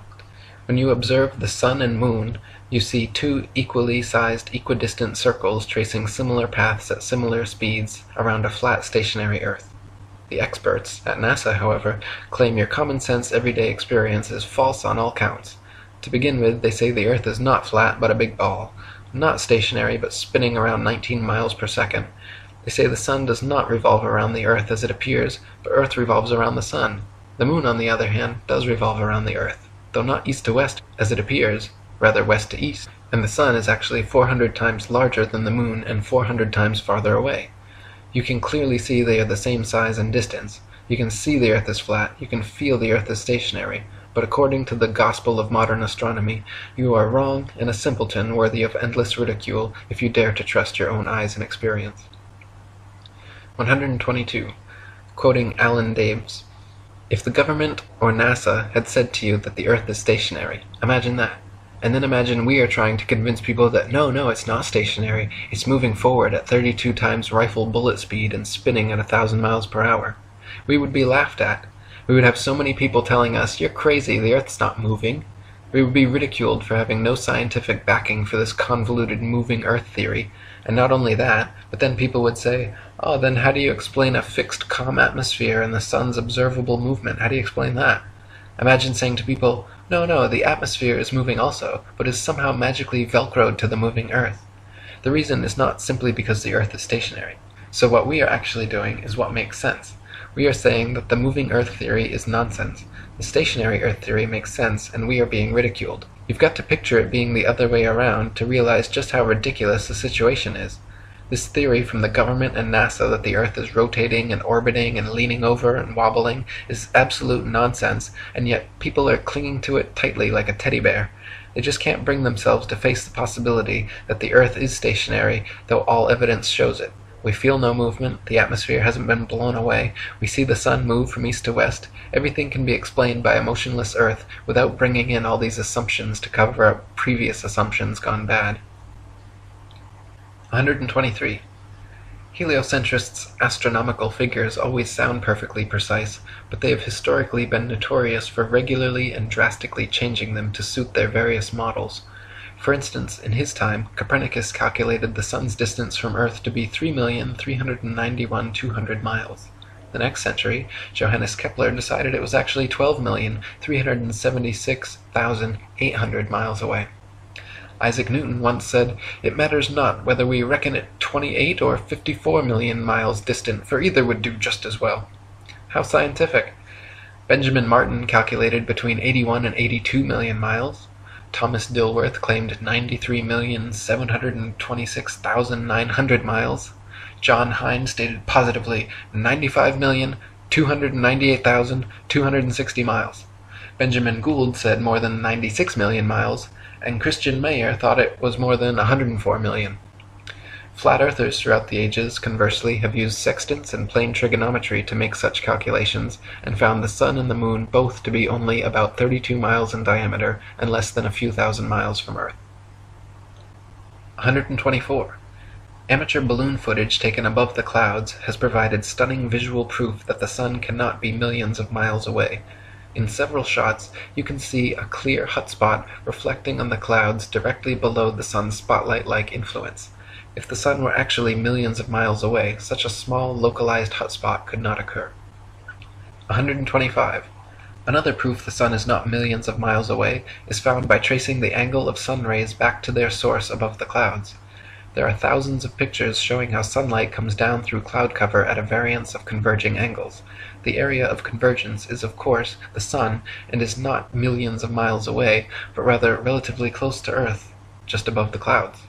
When you observe the sun and moon, you see two equally sized equidistant circles tracing similar paths at similar speeds around a flat stationary Earth. The experts at NASA, however, claim your common sense everyday experience is false on all counts. To begin with, they say the Earth is not flat but a big ball, not stationary but spinning around 19 miles per second. They say the sun does not revolve around the Earth as it appears, but Earth revolves around the sun. The moon, on the other hand, does revolve around the Earth, though not east to west as it appears, rather west to east, and the sun is actually 400 times larger than the moon and 400 times farther away. You can clearly see they are the same size and distance. You can see the Earth is flat, you can feel the Earth is stationary, but according to the gospel of modern astronomy, you are wrong and a simpleton worthy of endless ridicule if you dare to trust your own eyes and experience. 122. Quoting Alan Daves, "If the government or NASA had said to you that the Earth is stationary, imagine that. And then imagine we are trying to convince people that no, it's not stationary, it's moving forward at 32 times rifle bullet speed and spinning at 1,000 miles per hour. We would be laughed at. We would have so many people telling us, you're crazy, the Earth's not moving. We would be ridiculed for having no scientific backing for this convoluted moving Earth theory. And not only that, but then people would say, oh, then how do you explain a fixed calm atmosphere and the sun's observable movement? How do you explain that? Imagine saying to people, no, the atmosphere is moving also, but is somehow magically velcroed to the moving Earth. The reason is not simply because the Earth is stationary. So what we are actually doing is what makes sense. We are saying that the moving Earth theory is nonsense. The stationary Earth theory makes sense, and we are being ridiculed. You've got to picture it being the other way around to realize just how ridiculous the situation is. This theory from the government and NASA that the Earth is rotating and orbiting and leaning over and wobbling is absolute nonsense, and yet people are clinging to it tightly like a teddy bear. They just can't bring themselves to face the possibility that the Earth is stationary, though all evidence shows it. We feel no movement, the atmosphere hasn't been blown away, we see the sun move from east to west. Everything can be explained by a motionless Earth without bringing in all these assumptions to cover up previous assumptions gone bad. 123. Heliocentrists' astronomical figures always sound perfectly precise, but they have historically been notorious for regularly and drastically changing them to suit their various models. For instance, in his time, Copernicus calculated the sun's distance from Earth to be 3,391,200 miles. The next century, Johannes Kepler decided it was actually 12,376,800 miles away. Isaac Newton once said, "It matters not whether we reckon it 28 or 54 million miles distant, for either would do just as well." How scientific! Benjamin Martin calculated between 81 and 82 million miles. Thomas Dilworth claimed 93,726,900 miles. John Hine stated positively 95,298,260 miles. Benjamin Gould said more than 96 million miles, and Christian Mayer thought it was more than 104 million. Flat earthers throughout the ages, conversely, have used sextants and plane trigonometry to make such calculations, and found the sun and the moon both to be only about 32 miles in diameter and less than a few thousand miles from Earth. 124. Amateur balloon footage taken above the clouds has provided stunning visual proof that the sun cannot be millions of miles away. In several shots, you can see a clear hotspot reflecting on the clouds directly below the sun's spotlight-like influence. If the sun were actually millions of miles away, such a small, localized hotspot could not occur. 125. Another proof the sun is not millions of miles away is found by tracing the angle of sun rays back to their source above the clouds. There are thousands of pictures showing how sunlight comes down through cloud cover at a variance of converging angles. The area of convergence is, of course, the sun, and is not millions of miles away, but rather relatively close to Earth, just above the clouds.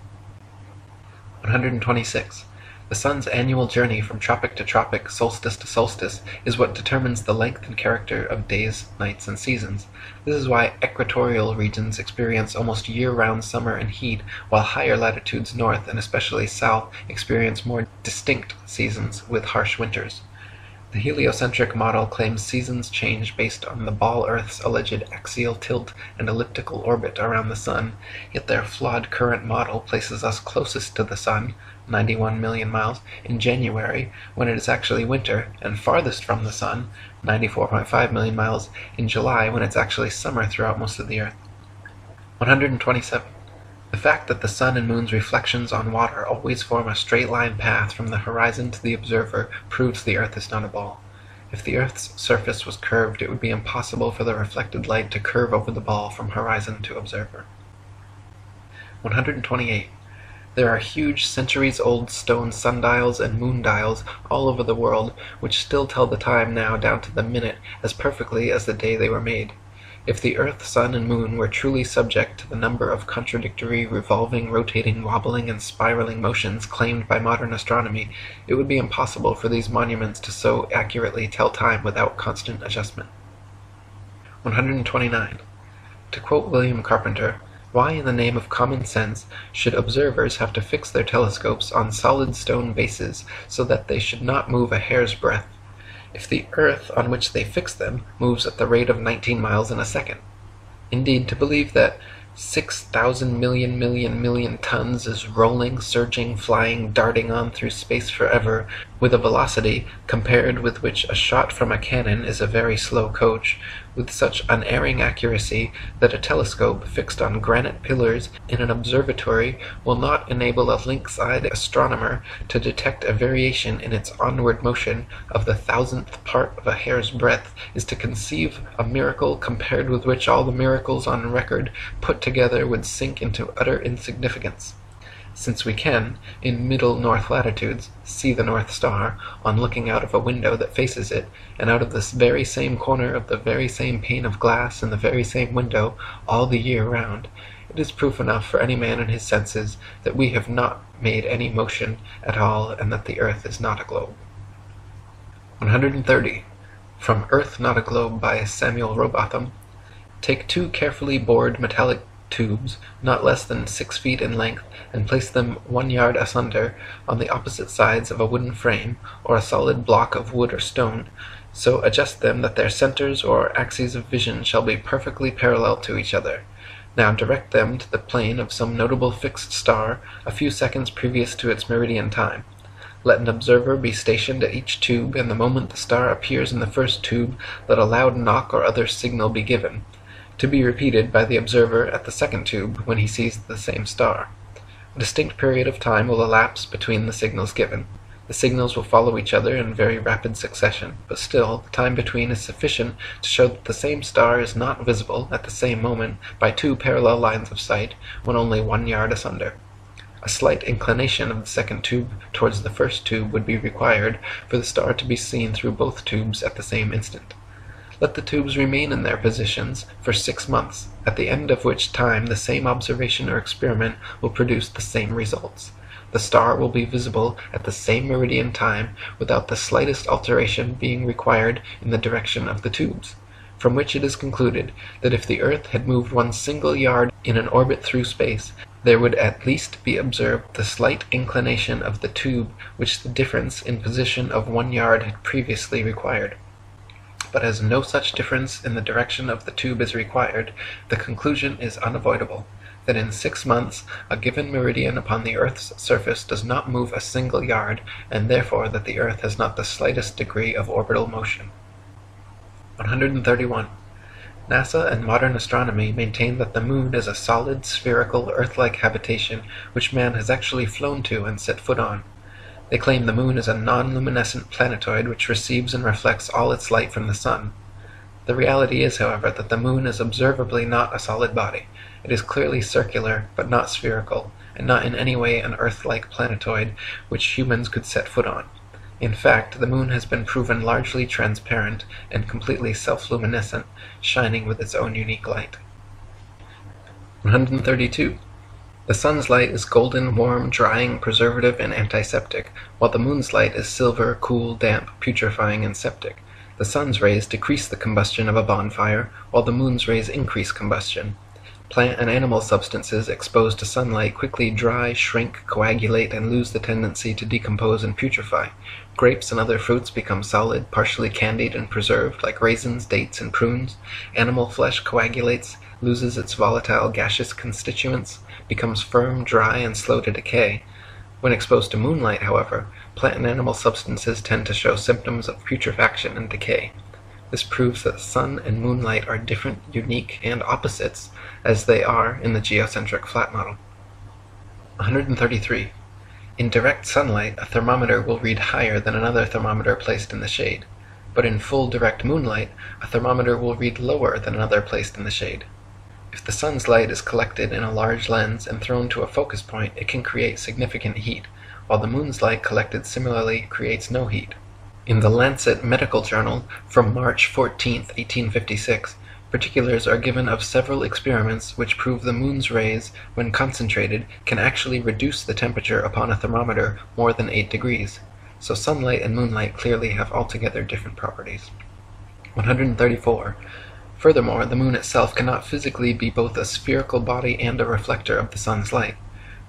126. The sun's annual journey from tropic to tropic, solstice to solstice, is what determines the length and character of days, nights, and seasons. This is why equatorial regions experience almost year-round summer and heat, while higher latitudes north, and especially south, experience more distinct seasons with harsh winters. The heliocentric model claims seasons change based on the ball Earth's alleged axial tilt and elliptical orbit around the sun, yet their flawed current model places us closest to the sun, 91 million miles, in January, when it is actually winter, and farthest from the sun, 94.5 million miles, in July, when it's actually summer throughout most of the Earth. 127. The fact that the sun and moon's reflections on water always form a straight-line path from the horizon to the observer proves the Earth is not a ball. If the Earth's surface was curved, it would be impossible for the reflected light to curve over the ball from horizon to observer. 128. There are huge centuries-old stone sundials and moondials all over the world which still tell the time now down to the minute as perfectly as the day they were made. If the Earth, Sun, and Moon were truly subject to the number of contradictory, revolving, rotating, wobbling, and spiraling motions claimed by modern astronomy, it would be impossible for these monuments to so accurately tell time without constant adjustment. 129. To quote William Carpenter, "Why in the name of common sense should observers have to fix their telescopes on solid stone bases so that they should not move a hair's breadth, if the Earth on which they fix them moves at the rate of 19 miles in a second? Indeed, to believe that 6,000 million tons is rolling, surging, flying, darting on through space forever, with a velocity compared with which a shot from a cannon is a very slow coach, with such unerring accuracy that a telescope fixed on granite pillars in an observatory will not enable a lynx-eyed astronomer to detect a variation in its onward motion of the thousandth part of a hair's breadth, is to conceive a miracle compared with which all the miracles on record put together would sink into utter insignificance. Since we can, in middle north latitudes, see the North Star, on looking out of a window that faces it, and out of this very same corner of the very same pane of glass in the very same window, all the year round, it is proof enough for any man in his senses that we have not made any motion at all, and that the Earth is not a globe." 130. From Earth Not a Globe by Samuel Robotham. Take 2 carefully bored metallic tubes, not less than 6 feet in length, and place them 1 yard asunder on the opposite sides of a wooden frame, or a solid block of wood or stone, so adjust them that their centers or axes of vision shall be perfectly parallel to each other. Now direct them to the plane of some notable fixed star a few seconds previous to its meridian time. Let an observer be stationed at each tube, and the moment the star appears in the first tube, let a loud knock or other signal be given. to be repeated by the observer at the second tube when he sees the same star. A distinct period of time will elapse between the signals given. The signals will follow each other in very rapid succession, but still, the time between is sufficient to show that the same star is not visible at the same moment by two parallel lines of sight when only 1 yard asunder. A slight inclination of the second tube towards the first tube would be required for the star to be seen through both tubes at the same instant. Let the tubes remain in their positions for 6 months, at the end of which time the same observation or experiment will produce the same results. The star will be visible at the same meridian time without the slightest alteration being required in the direction of the tubes, from which it is concluded that if the earth had moved 1 single yard in an orbit through space, there would at least be observed the slight inclination of the tube which the difference in position of 1 yard had previously required. But as no such difference in the direction of the tube is required, the conclusion is unavoidable, that in 6 months a given meridian upon the earth's surface does not move a single yard, and therefore that the earth has not the slightest degree of orbital motion. 131. NASA and modern astronomy maintain that the moon is a solid, spherical, Earth-like habitation which man has actually flown to and set foot on. They claim the moon is a non-luminescent planetoid which receives and reflects all its light from the sun. The reality is, however, that the moon is observably not a solid body. It is clearly circular, but not spherical, and not in any way an Earth-like planetoid which humans could set foot on. In fact, the moon has been proven largely transparent and completely self-luminescent, shining with its own unique light. 132. The sun's light is golden, warm, drying, preservative, and antiseptic, while the moon's light is silver, cool, damp, putrefying, and septic. The sun's rays decrease the combustion of a bonfire, while the moon's rays increase combustion. Plant and animal substances exposed to sunlight quickly dry, shrink, coagulate, and lose the tendency to decompose and putrefy. Grapes and other fruits become solid, partially candied and preserved, like raisins, dates, and prunes. Animal flesh coagulates, loses its volatile gaseous constituents, becomes firm, dry, and slow to decay. When exposed to moonlight, however, plant and animal substances tend to show symptoms of putrefaction and decay. This proves that sun and moonlight are different, unique, and opposites, as they are in the geocentric flat model. 133. In direct sunlight, a thermometer will read higher than another thermometer placed in the shade, but in full direct moonlight, a thermometer will read lower than another placed in the shade. If the sun's light is collected in a large lens and thrown to a focus point, it can create significant heat, while the moon's light collected similarly creates no heat. In the Lancet Medical Journal from March 14, 1856, particulars are given of several experiments which prove the moon's rays, when concentrated, can actually reduce the temperature upon a thermometer more than 8 degrees. So sunlight and moonlight clearly have altogether different properties. 134. Furthermore, the moon itself cannot physically be both a spherical body and a reflector of the sun's light.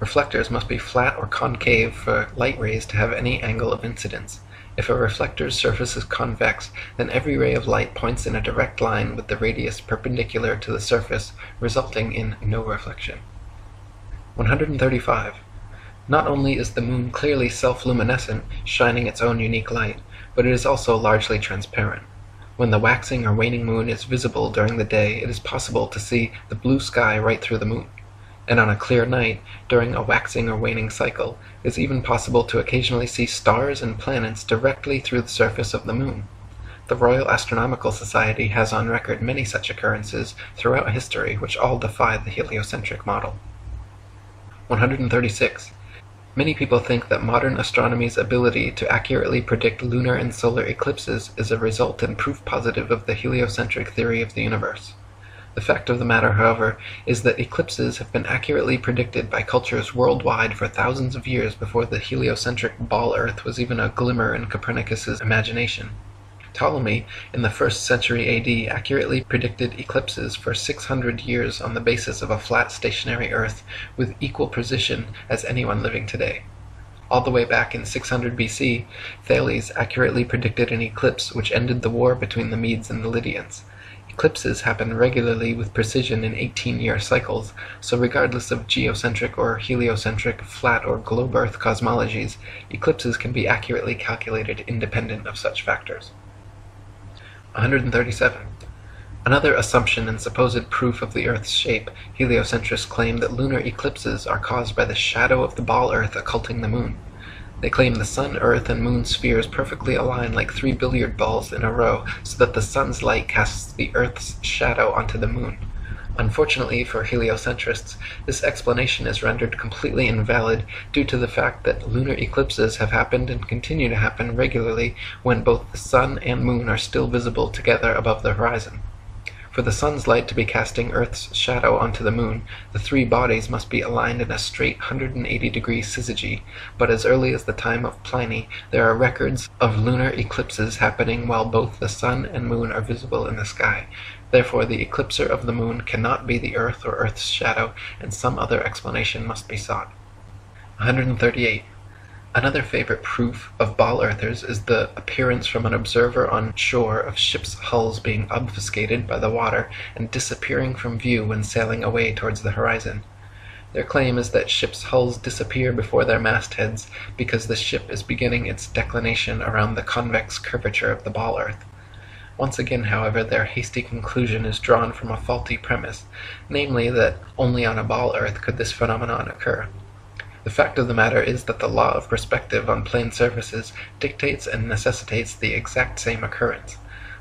Reflectors must be flat or concave for light rays to have any angle of incidence. If a reflector's surface is convex, then every ray of light points in a direct line with the radius perpendicular to the surface, resulting in no reflection. 135. Not only is the moon clearly self-luminescent, shining its own unique light, but it is also largely transparent. When the waxing or waning moon is visible during the day, it is possible to see the blue sky right through the moon. And on a clear night, during a waxing or waning cycle, it is even possible to occasionally see stars and planets directly through the surface of the moon. The Royal Astronomical Society has on record many such occurrences throughout history which all defy the heliocentric model. 136. Many people think that modern astronomy's ability to accurately predict lunar and solar eclipses is a result and proof positive of the heliocentric theory of the universe. The fact of the matter, however, is that eclipses have been accurately predicted by cultures worldwide for thousands of years before the heliocentric ball Earth was even a glimmer in Copernicus's imagination. Ptolemy, in the 1st century AD, accurately predicted eclipses for 600 years on the basis of a flat stationary Earth with equal precision as anyone living today. All the way back in 600 BC, Thales accurately predicted an eclipse which ended the war between the Medes and the Lydians. Eclipses happen regularly with precision in 18-year cycles, so regardless of geocentric or heliocentric, flat or globe Earth cosmologies, eclipses can be accurately calculated independent of such factors. 137. Another assumption and supposed proof of the Earth's shape, heliocentrists claim that lunar eclipses are caused by the shadow of the ball Earth occulting the moon. They claim the Sun, Earth, and Moon spheres perfectly align like 3 billiard balls in a row so that the Sun's light casts the Earth's shadow onto the Moon. Unfortunately for heliocentrists, this explanation is rendered completely invalid due to the fact that lunar eclipses have happened and continue to happen regularly when both the Sun and Moon are still visible together above the horizon. For the Sun's light to be casting Earth's shadow onto the Moon, the three bodies must be aligned in a straight 180-degree syzygy, but as early as the time of Pliny, there are records of lunar eclipses happening while both the Sun and Moon are visible in the sky. Therefore, the eclipser of the Moon cannot be the Earth or Earth's shadow, and some other explanation must be sought. 138. Another favorite proof of ball earthers is the appearance from an observer on shore of ships' hulls being obfuscated by the water and disappearing from view when sailing away towards the horizon. Their claim is that ships' hulls disappear before their mastheads because the ship is beginning its declination around the convex curvature of the ball earth. Once again, however, their hasty conclusion is drawn from a faulty premise, namely that only on a ball earth could this phenomenon occur. The fact of the matter is that the law of perspective on plane surfaces dictates and necessitates the exact same occurrence.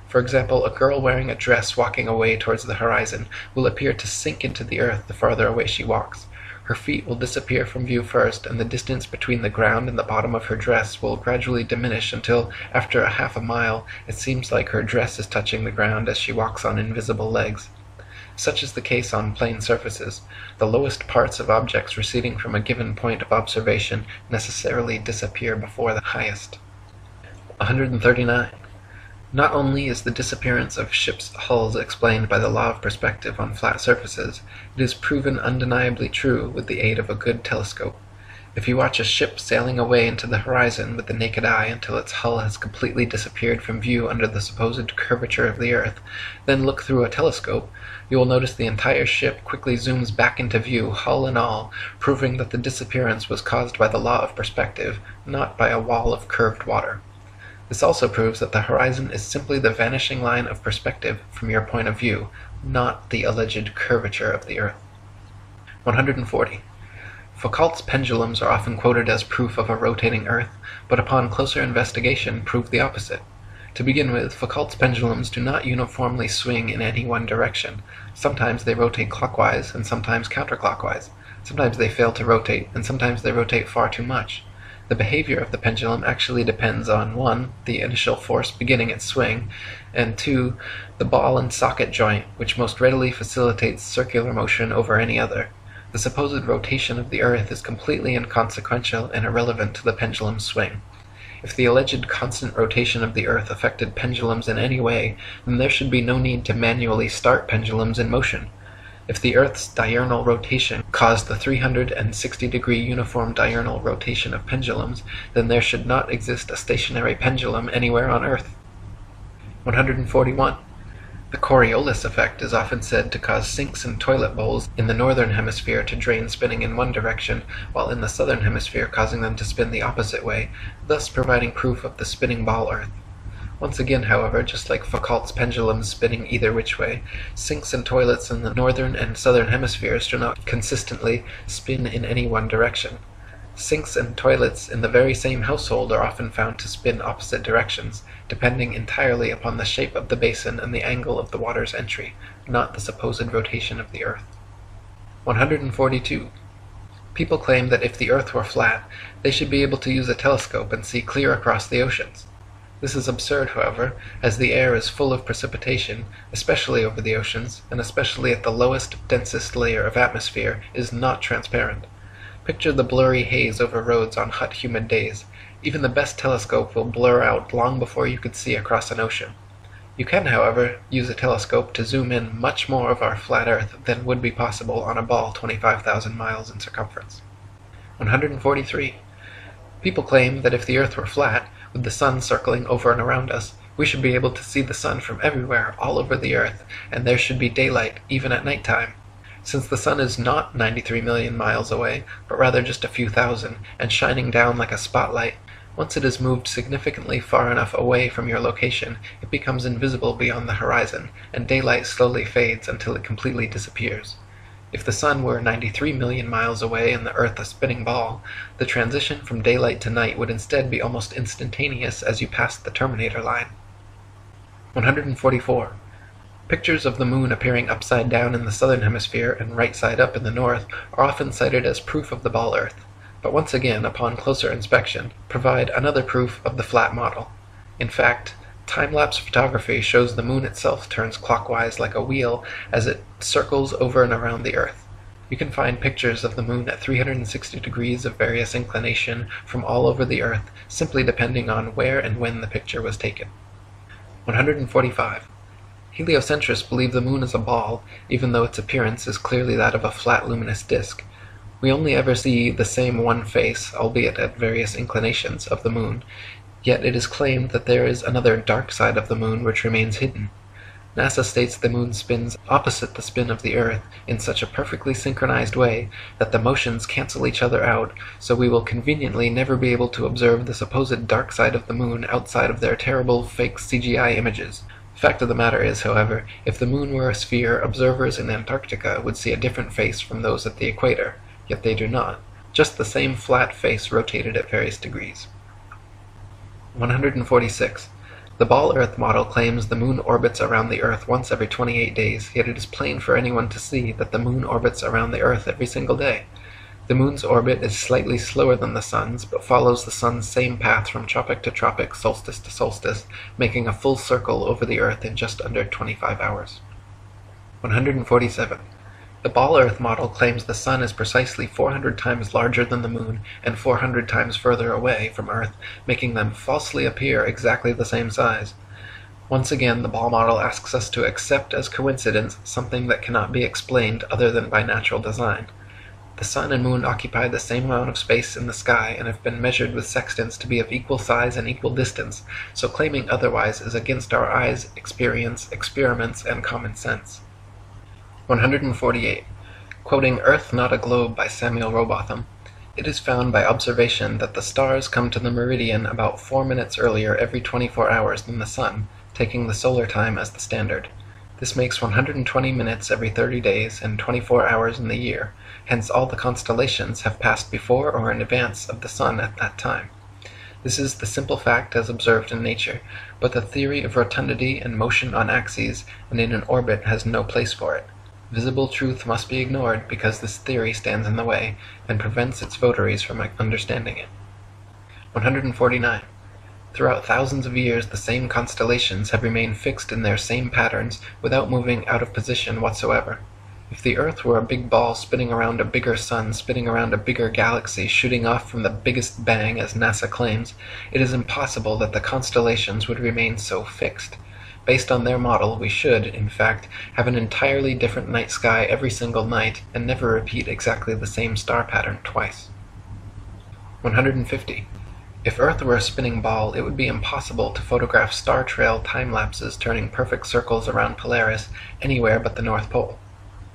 For example, a girl wearing a dress walking away towards the horizon will appear to sink into the earth the farther away she walks. Her feet will disappear from view first, and the distance between the ground and the bottom of her dress will gradually diminish until, after a half a mile, it seems like her dress is touching the ground as she walks on invisible legs. Such is the case on plane surfaces. The lowest parts of objects receding from a given point of observation necessarily disappear before the highest. 139. Not only is the disappearance of ships' hulls explained by the law of perspective on flat surfaces, it is proven undeniably true with the aid of a good telescope. If you watch a ship sailing away into the horizon with the naked eye until its hull has completely disappeared from view under the supposed curvature of the earth, then look through a telescope, you will notice the entire ship quickly zooms back into view, hull and all, proving that the disappearance was caused by the law of perspective, not by a wall of curved water. This also proves that the horizon is simply the vanishing line of perspective from your point of view, not the alleged curvature of the earth. 140. Foucault's pendulums are often quoted as proof of a rotating earth, but upon closer investigation prove the opposite. To begin with, Foucault's pendulums do not uniformly swing in any one direction. Sometimes they rotate clockwise and sometimes counterclockwise. Sometimes they fail to rotate, and sometimes they rotate far too much. The behavior of the pendulum actually depends on 1. The initial force beginning its swing, and 2. The ball and socket joint, which most readily facilitates circular motion over any other. The supposed rotation of the earth is completely inconsequential and irrelevant to the pendulum's swing. If the alleged constant rotation of the earth affected pendulums in any way, then there should be no need to manually start pendulums in motion. If the earth's diurnal rotation caused the 360-degree uniform diurnal rotation of pendulums, then there should not exist a stationary pendulum anywhere on earth. 141. The Coriolis effect is often said to cause sinks and toilet bowls in the northern hemisphere to drain spinning in one direction, while in the southern hemisphere causing them to spin the opposite way, thus providing proof of the spinning ball earth. Once again, however, just like Foucault's pendulums spinning either which way, sinks and toilets in the northern and southern hemispheres do not consistently spin in any one direction. Sinks and toilets in the very same household are often found to spin opposite directions, depending entirely upon the shape of the basin and the angle of the water's entry, not the supposed rotation of the earth. 142. People claim that if the earth were flat, they should be able to use a telescope and see clear across the oceans. This is absurd, however, as the air is full of precipitation, especially over the oceans, and especially at the lowest, densest layer of atmosphere, is not transparent. Picture the blurry haze over roads on hot, humid days. Even the best telescope will blur out long before you could see across an ocean. You can, however, use a telescope to zoom in much more of our flat Earth than would be possible on a ball 25,000 miles in circumference. 143. People claim that if the Earth were flat, with the sun circling over and around us, we should be able to see the sun from everywhere, all over the Earth, and there should be daylight, even at night time. Since the sun is not 93 million miles away, but rather just a few thousand, and shining down like a spotlight, Once it is moved significantly far enough away from your location, it becomes invisible beyond the horizon, and daylight slowly fades until it completely disappears. If the Sun were 93 million miles away and the Earth a spinning ball, the transition from daylight to night would instead be almost instantaneous as you passed the terminator line. 144. Pictures of the Moon appearing upside down in the southern hemisphere and right side up in the north are often cited as proof of the ball Earth, but once again, upon closer inspection, provide another proof of the flat model. In fact, time-lapse photography shows the Moon itself turns clockwise like a wheel as it circles over and around the Earth. You can find pictures of the Moon at 360 degrees of various inclination from all over the Earth, simply depending on where and when the picture was taken. 145. Heliocentrists believe the Moon is a ball, even though its appearance is clearly that of a flat luminous disk. We only ever see the same one face, albeit at various inclinations, of the Moon, yet it is claimed that there is another dark side of the Moon which remains hidden. NASA states the Moon spins opposite the spin of the Earth in such a perfectly synchronized way that the motions cancel each other out, so we will conveniently never be able to observe the supposed dark side of the Moon outside of their terrible fake CGI images. Fact of the matter is, however, if the Moon were a sphere, observers in Antarctica would see a different face from those at the equator, yet they do not. Just the same flat face rotated at various degrees. 146. The ball Earth model claims the Moon orbits around the Earth once every 28 days, yet it is plain for anyone to see that the Moon orbits around the Earth every single day. The Moon's orbit is slightly slower than the Sun's, but follows the Sun's same path from tropic to tropic, solstice to solstice, making a full circle over the Earth in just under 25 hours. 147. The ball Earth model claims the Sun is precisely 400 times larger than the Moon and 400 times further away from Earth, making them falsely appear exactly the same size. Once again, the ball model asks us to accept as coincidence something that cannot be explained other than by natural design. The Sun and Moon occupy the same amount of space in the sky and have been measured with sextants to be of equal size and equal distance, so claiming otherwise is against our eyes, experience, experiments, and common sense. 148. Quoting Earth Not a Globe by Samuel Rowbotham, it is found by observation that the stars come to the meridian about 4 minutes earlier every 24 hours than the Sun, taking the solar time as the standard. This makes 120 minutes every 30 days and 24 hours in the year, hence all the constellations have passed before or in advance of the Sun at that time. This is the simple fact as observed in nature, but the theory of rotundity and motion on axes and in an orbit has no place for it. Visible truth must be ignored because this theory stands in the way and prevents its votaries from understanding it. 149. Throughout thousands of years, the same constellations have remained fixed in their same patterns without moving out of position whatsoever. If the Earth were a big ball spinning around a bigger sun, spinning around a bigger galaxy, shooting off from the biggest bang, as NASA claims, it is impossible that the constellations would remain so fixed. Based on their model, we should, in fact, have an entirely different night sky every single night and never repeat exactly the same star pattern twice. 150. If Earth were a spinning ball, it would be impossible to photograph star trail time-lapses turning perfect circles around Polaris anywhere but the North Pole.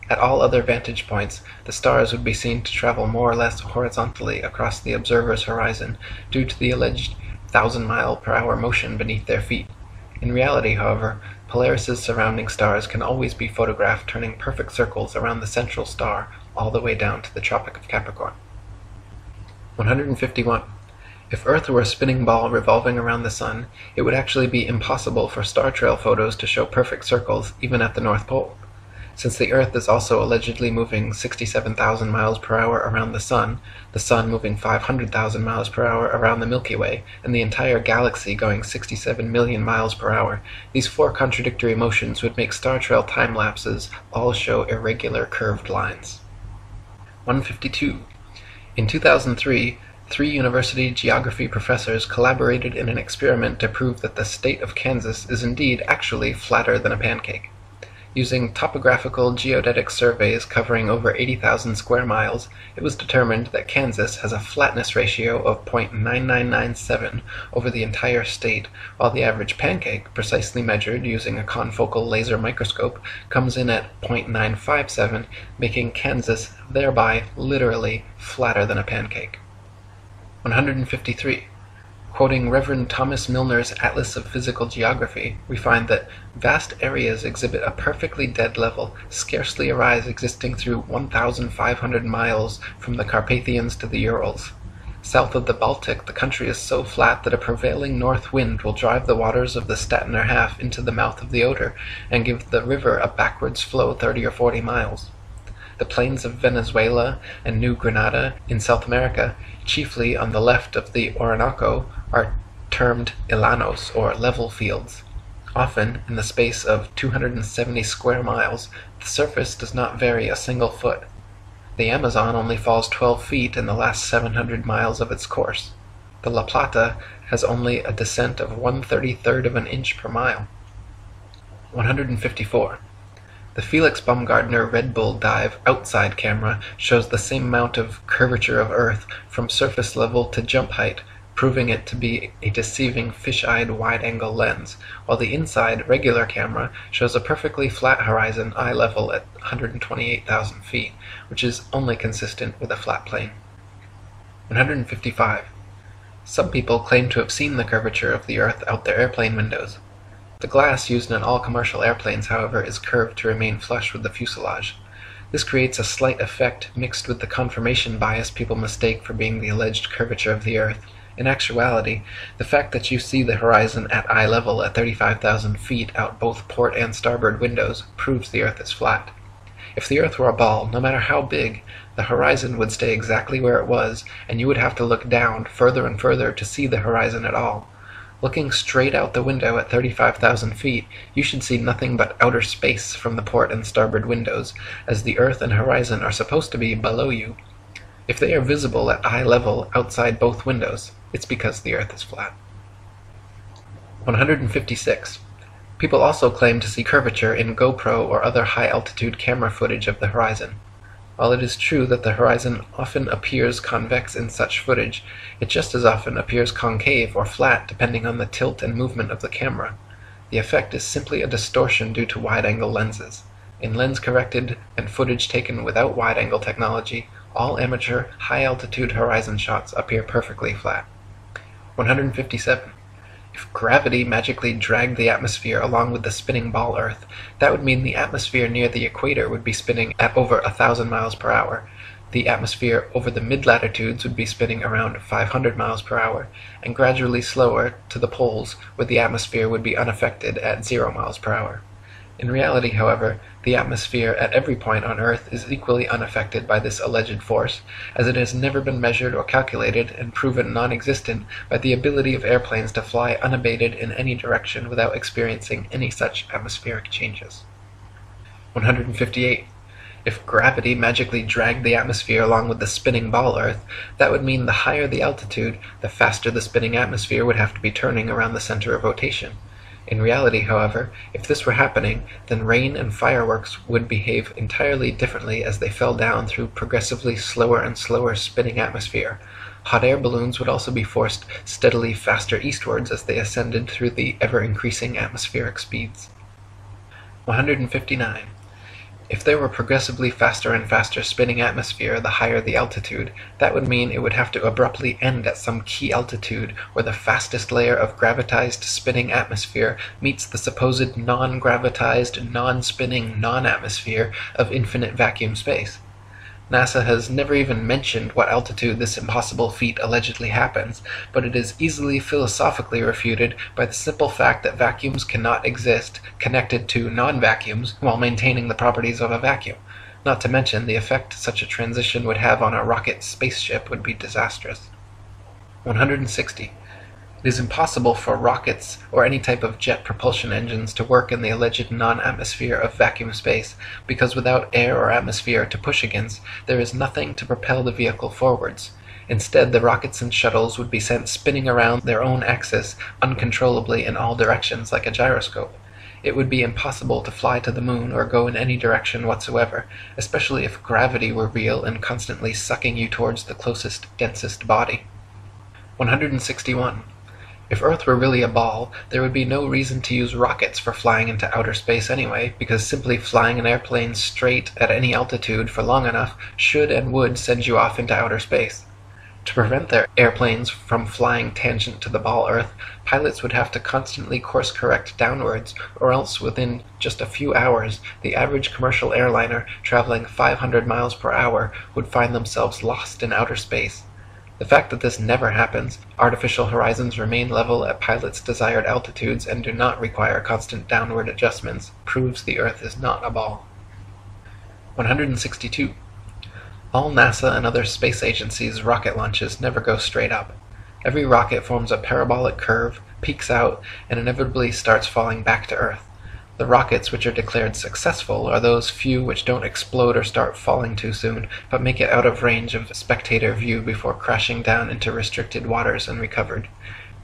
At all other vantage points, the stars would be seen to travel more or less horizontally across the observer's horizon due to the alleged 1,000-mile-per-hour motion beneath their feet. In reality, however, Polaris's surrounding stars can always be photographed turning perfect circles around the central star all the way down to the Tropic of Capricorn. 151. If Earth were a spinning ball revolving around the Sun, it would actually be impossible for star trail photos to show perfect circles even at the North Pole. Since the Earth is also allegedly moving 67,000 miles per hour around the Sun moving 500,000 miles per hour around the Milky Way, and the entire galaxy going 67 million miles per hour, these four contradictory motions would make star trail time-lapses all show irregular curved lines. 152. In 2003, 3 university geography professors collaborated in an experiment to prove that the state of Kansas is indeed actually flatter than a pancake. Using topographical geodetic surveys covering over 80,000 square miles, it was determined that Kansas has a flatness ratio of 0.9997 over the entire state, while the average pancake, precisely measured using a confocal laser microscope, comes in at 0.957, making Kansas thereby literally flatter than a pancake. 153. Quoting Reverend Thomas Milner's Atlas of Physical Geography, we find that vast areas exhibit a perfectly dead level, scarcely a rise existing through 1,500 miles from the Carpathians to the Urals. South of the Baltic, the country is so flat that a prevailing north wind will drive the waters of the Stettiner Half into the mouth of the Oder, and give the river a backwards flow 30 or 40 miles. The plains of Venezuela and New Granada in South America, chiefly on the left of the Orinoco, are termed llanos, or level fields. Often, in the space of 270 square miles, the surface does not vary a single foot. The Amazon only falls 12 feet in the last 700 miles of its course. The La Plata has only a descent of 1/33rd of an inch per mile. 154. The Felix Baumgartner Red Bull dive outside camera shows the same amount of curvature of Earth from surface level to jump height, proving it to be a deceiving fish-eyed wide-angle lens, while the inside regular camera shows a perfectly flat horizon eye level at 128,000 feet, which is only consistent with a flat plane. 155. Some people claim to have seen the curvature of the Earth out their airplane windows. The glass used in all commercial airplanes, however, is curved to remain flush with the fuselage. This creates a slight effect mixed with the confirmation bias people mistake for being the alleged curvature of the Earth. In actuality, the fact that you see the horizon at eye level at 35,000 feet out both port and starboard windows proves the Earth is flat. If the Earth were a ball, no matter how big, the horizon would stay exactly where it was, and you would have to look down further and further to see the horizon at all. Looking straight out the window at 35,000 feet, you should see nothing but outer space from the port and starboard windows, as the Earth and horizon are supposed to be below you. If they are visible at eye level outside both windows, it's because the Earth is flat. 156. People also claim to see curvature in GoPro or other high-altitude camera footage of the horizon. While it is true that the horizon often appears convex in such footage, it just as often appears concave or flat depending on the tilt and movement of the camera. The effect is simply a distortion due to wide-angle lenses. In lens-corrected and footage taken without wide-angle technology, all amateur high-altitude horizon shots appear perfectly flat. 157. If gravity magically dragged the atmosphere along with the spinning ball Earth, that would mean the atmosphere near the equator would be spinning at over 1,000 miles per hour. The atmosphere over the mid-latitudes would be spinning around 500 miles per hour, and gradually slower to the poles, where the atmosphere would be unaffected at 0 miles per hour. In reality, however, the atmosphere at every point on Earth is equally unaffected by this alleged force, as it has never been measured or calculated and proven non-existent by the ability of airplanes to fly unabated in any direction without experiencing any such atmospheric changes. 158. If gravity magically dragged the atmosphere along with the spinning ball Earth, that would mean the higher the altitude, the faster the spinning atmosphere would have to be turning around the center of rotation. In reality, however, if this were happening, then rain and fireworks would behave entirely differently as they fell down through progressively slower and slower spinning atmosphere. Hot air balloons would also be forced steadily faster eastwards as they ascended through the ever-increasing atmospheric speeds. 159. If there were progressively faster and faster spinning atmosphere the higher the altitude, that would mean it would have to abruptly end at some key altitude where the fastest layer of gravitized spinning atmosphere meets the supposed non-gravitized, non-spinning, non-atmosphere of infinite vacuum space. NASA has never even mentioned what altitude this impossible feat allegedly happens, but it is easily philosophically refuted by the simple fact that vacuums cannot exist connected to non-vacuums while maintaining the properties of a vacuum. Not to mention, the effect such a transition would have on a rocket spaceship would be disastrous. 160. It is impossible for rockets or any type of jet propulsion engines to work in the alleged non-atmosphere of vacuum space, because without air or atmosphere to push against, there is nothing to propel the vehicle forwards. Instead, the rockets and shuttles would be sent spinning around their own axis uncontrollably in all directions like a gyroscope. It would be impossible to fly to the moon or go in any direction whatsoever, especially if gravity were real and constantly sucking you towards the closest, densest body. 161. If Earth were really a ball, there would be no reason to use rockets for flying into outer space anyway, because simply flying an airplane straight at any altitude for long enough should and would send you off into outer space. To prevent their airplanes from flying tangent to the ball Earth, pilots would have to constantly course-correct downwards, or else within just a few hours, the average commercial airliner traveling 500 miles per hour would find themselves lost in outer space. The fact that this never happens, artificial horizons remain level at pilots' desired altitudes and do not require constant downward adjustments, proves the Earth is not a ball. 162. All NASA and other space agencies' rocket launches never go straight up. Every rocket forms a parabolic curve, peaks out, and inevitably starts falling back to Earth. The rockets which are declared successful are those few which don't explode or start falling too soon, but make it out of range of spectator view before crashing down into restricted waters and recovered.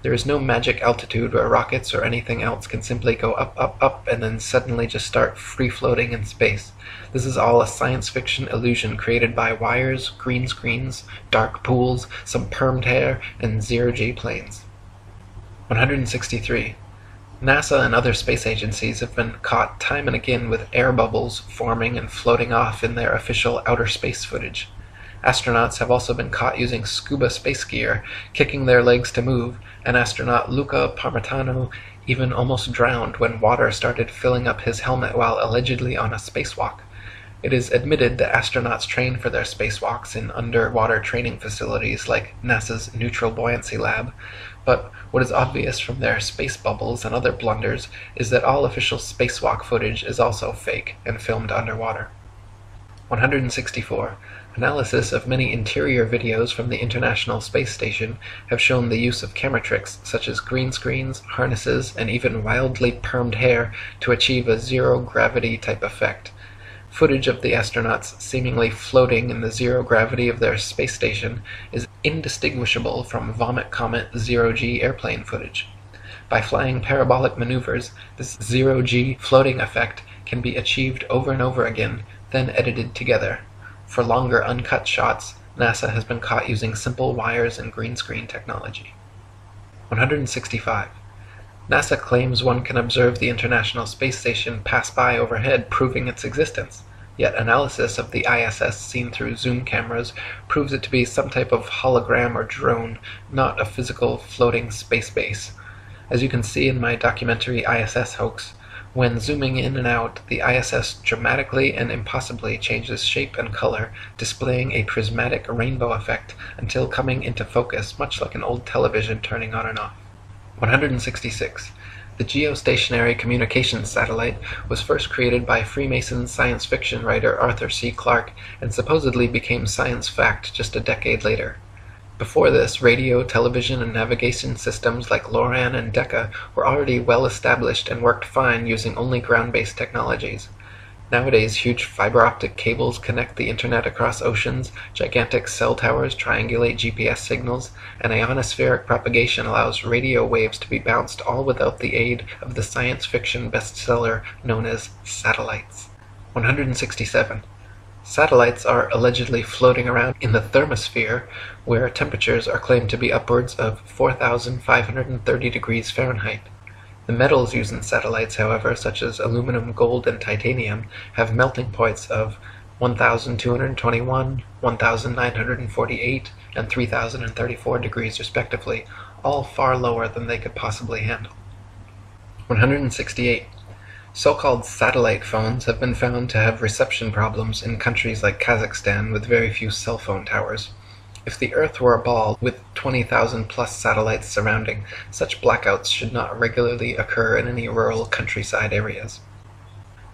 There is no magic altitude where rockets or anything else can simply go up, up, up, and then suddenly just start free-floating in space. This is all a science fiction illusion created by wires, green screens, dark pools, some permed hair, and zero-G planes. 163. NASA and other space agencies have been caught time and again with air bubbles forming and floating off in their official outer space footage. Astronauts have also been caught using scuba space gear, kicking their legs to move, and astronaut Luca Parmitano even almost drowned when water started filling up his helmet while allegedly on a spacewalk. It is admitted that astronauts train for their spacewalks in underwater training facilities like NASA's Neutral Buoyancy Lab, but what is obvious from their space bubbles and other blunders is that all official spacewalk footage is also fake and filmed underwater. 164. Analysis of many interior videos from the International Space Station have shown the use of camera tricks such as green screens, harnesses, and even wildly permed hair to achieve a zero-gravity type effect. Footage of the astronauts seemingly floating in the zero gravity of their space station is indistinguishable from Vomit Comet zero-G airplane footage. By flying parabolic maneuvers, this zero-G floating effect can be achieved over and over again, then edited together. For longer uncut shots, NASA has been caught using simple wires and green screen technology. 165. NASA claims one can observe the International Space Station pass by overhead, proving its existence. Yet analysis of the ISS seen through zoom cameras proves it to be some type of hologram or drone, not a physical floating space base. As you can see in my documentary ISS Hoax, when zooming in and out, the ISS dramatically and impossibly changes shape and color, displaying a prismatic rainbow effect until coming into focus, much like an old television turning on and off. 166. The geostationary communications satellite was first created by Freemason science fiction writer Arthur C. Clarke and supposedly became science fact just a decade later. Before this, radio, television, and navigation systems like LORAN and Decca were already well established and worked fine using only ground-based technologies. Nowadays, huge fiber-optic cables connect the internet across oceans, gigantic cell towers triangulate GPS signals, and ionospheric propagation allows radio waves to be bounced all without the aid of the science fiction bestseller known as satellites. 167. Satellites are allegedly floating around in the thermosphere, where temperatures are claimed to be upwards of 4,530 degrees Fahrenheit. The metals used in satellites, however, such as aluminum, gold, and titanium, have melting points of 1,221, 1,948, and 3,034 degrees respectively, all far lower than they could possibly handle. 168. So-called satellite phones have been found to have reception problems in countries like Kazakhstan with very few cell phone towers. If the Earth were a ball with 20,000 plus satellites surrounding, such blackouts should not regularly occur in any rural countryside areas.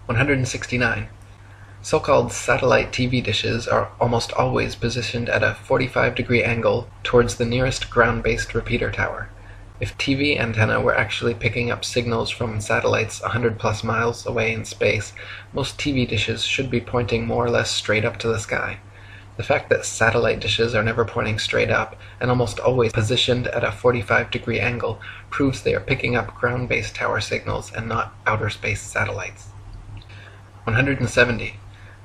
169. So-called satellite TV dishes are almost always positioned at a 45-degree angle towards the nearest ground-based repeater tower. If TV antenna were actually picking up signals from satellites 100 plus miles away in space, most TV dishes should be pointing more or less straight up to the sky. The fact that satellite dishes are never pointing straight up, and almost always positioned at a 45-degree angle, proves they are picking up ground-based tower signals and not outer space satellites. 170.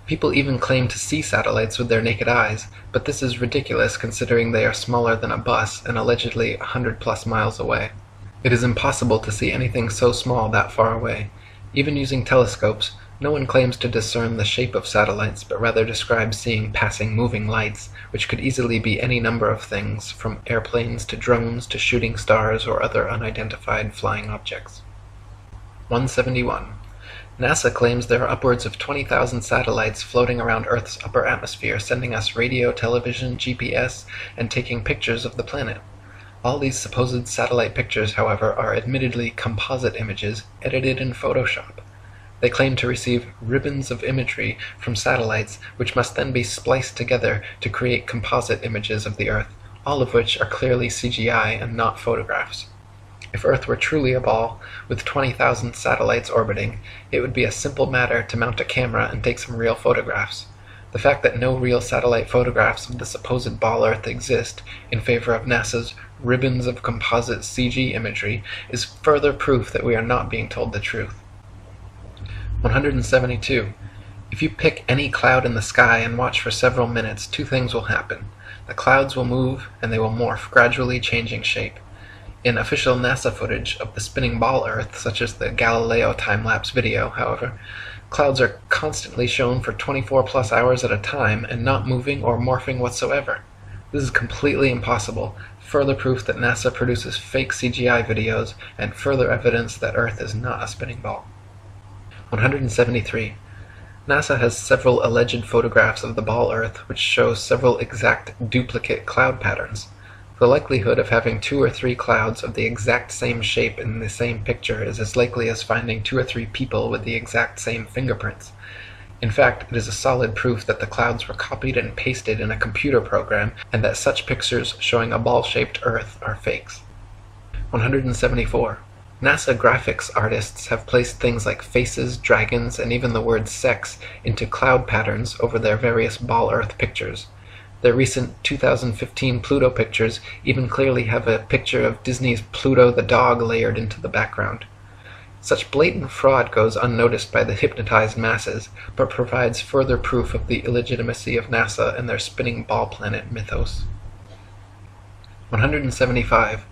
People even claim to see satellites with their naked eyes, but this is ridiculous considering they are smaller than a bus and allegedly 100 plus miles away. It is impossible to see anything so small that far away. Even using telescopes, No one claims to discern the shape of satellites, but rather describes seeing passing moving lights, which could easily be any number of things, from airplanes to drones to shooting stars or other unidentified flying objects. 171. NASA claims there are upwards of 20,000 satellites floating around Earth's upper atmosphere, sending us radio, television, GPS, and taking pictures of the planet. All these supposed satellite pictures, however, are admittedly composite images edited in Photoshop. They claim to receive ribbons of imagery from satellites, which must then be spliced together to create composite images of the Earth, all of which are clearly CGI and not photographs. If Earth were truly a ball, with 20,000 satellites orbiting, it would be a simple matter to mount a camera and take some real photographs. The fact that no real satellite photographs of the supposed ball Earth exist, in favor of NASA's ribbons of composite CG imagery, is further proof that we are not being told the truth. 172. If you pick any cloud in the sky and watch for several minutes, two things will happen. The clouds will move, and they will morph, gradually changing shape. In official NASA footage of the spinning ball Earth, such as the Galileo time-lapse video, however, clouds are constantly shown for 24+ hours at a time and not moving or morphing whatsoever. This is completely impossible, further proof that NASA produces fake CGI videos, and further evidence that Earth is not a spinning ball. 173. NASA has several alleged photographs of the ball Earth which show several exact duplicate cloud patterns. The likelihood of having 2 or 3 clouds of the exact same shape in the same picture is as likely as finding 2 or 3 people with the exact same fingerprints. In fact, it is a solid proof that the clouds were copied and pasted in a computer program, and that such pictures showing a ball-shaped Earth are fakes. 174. NASA graphics artists have placed things like faces, dragons, and even the word sex into cloud patterns over their various ball Earth pictures. Their recent 2015 Pluto pictures even clearly have a picture of Disney's Pluto the dog layered into the background. Such blatant fraud goes unnoticed by the hypnotized masses, but provides further proof of the illegitimacy of NASA and their spinning ball planet mythos. 175.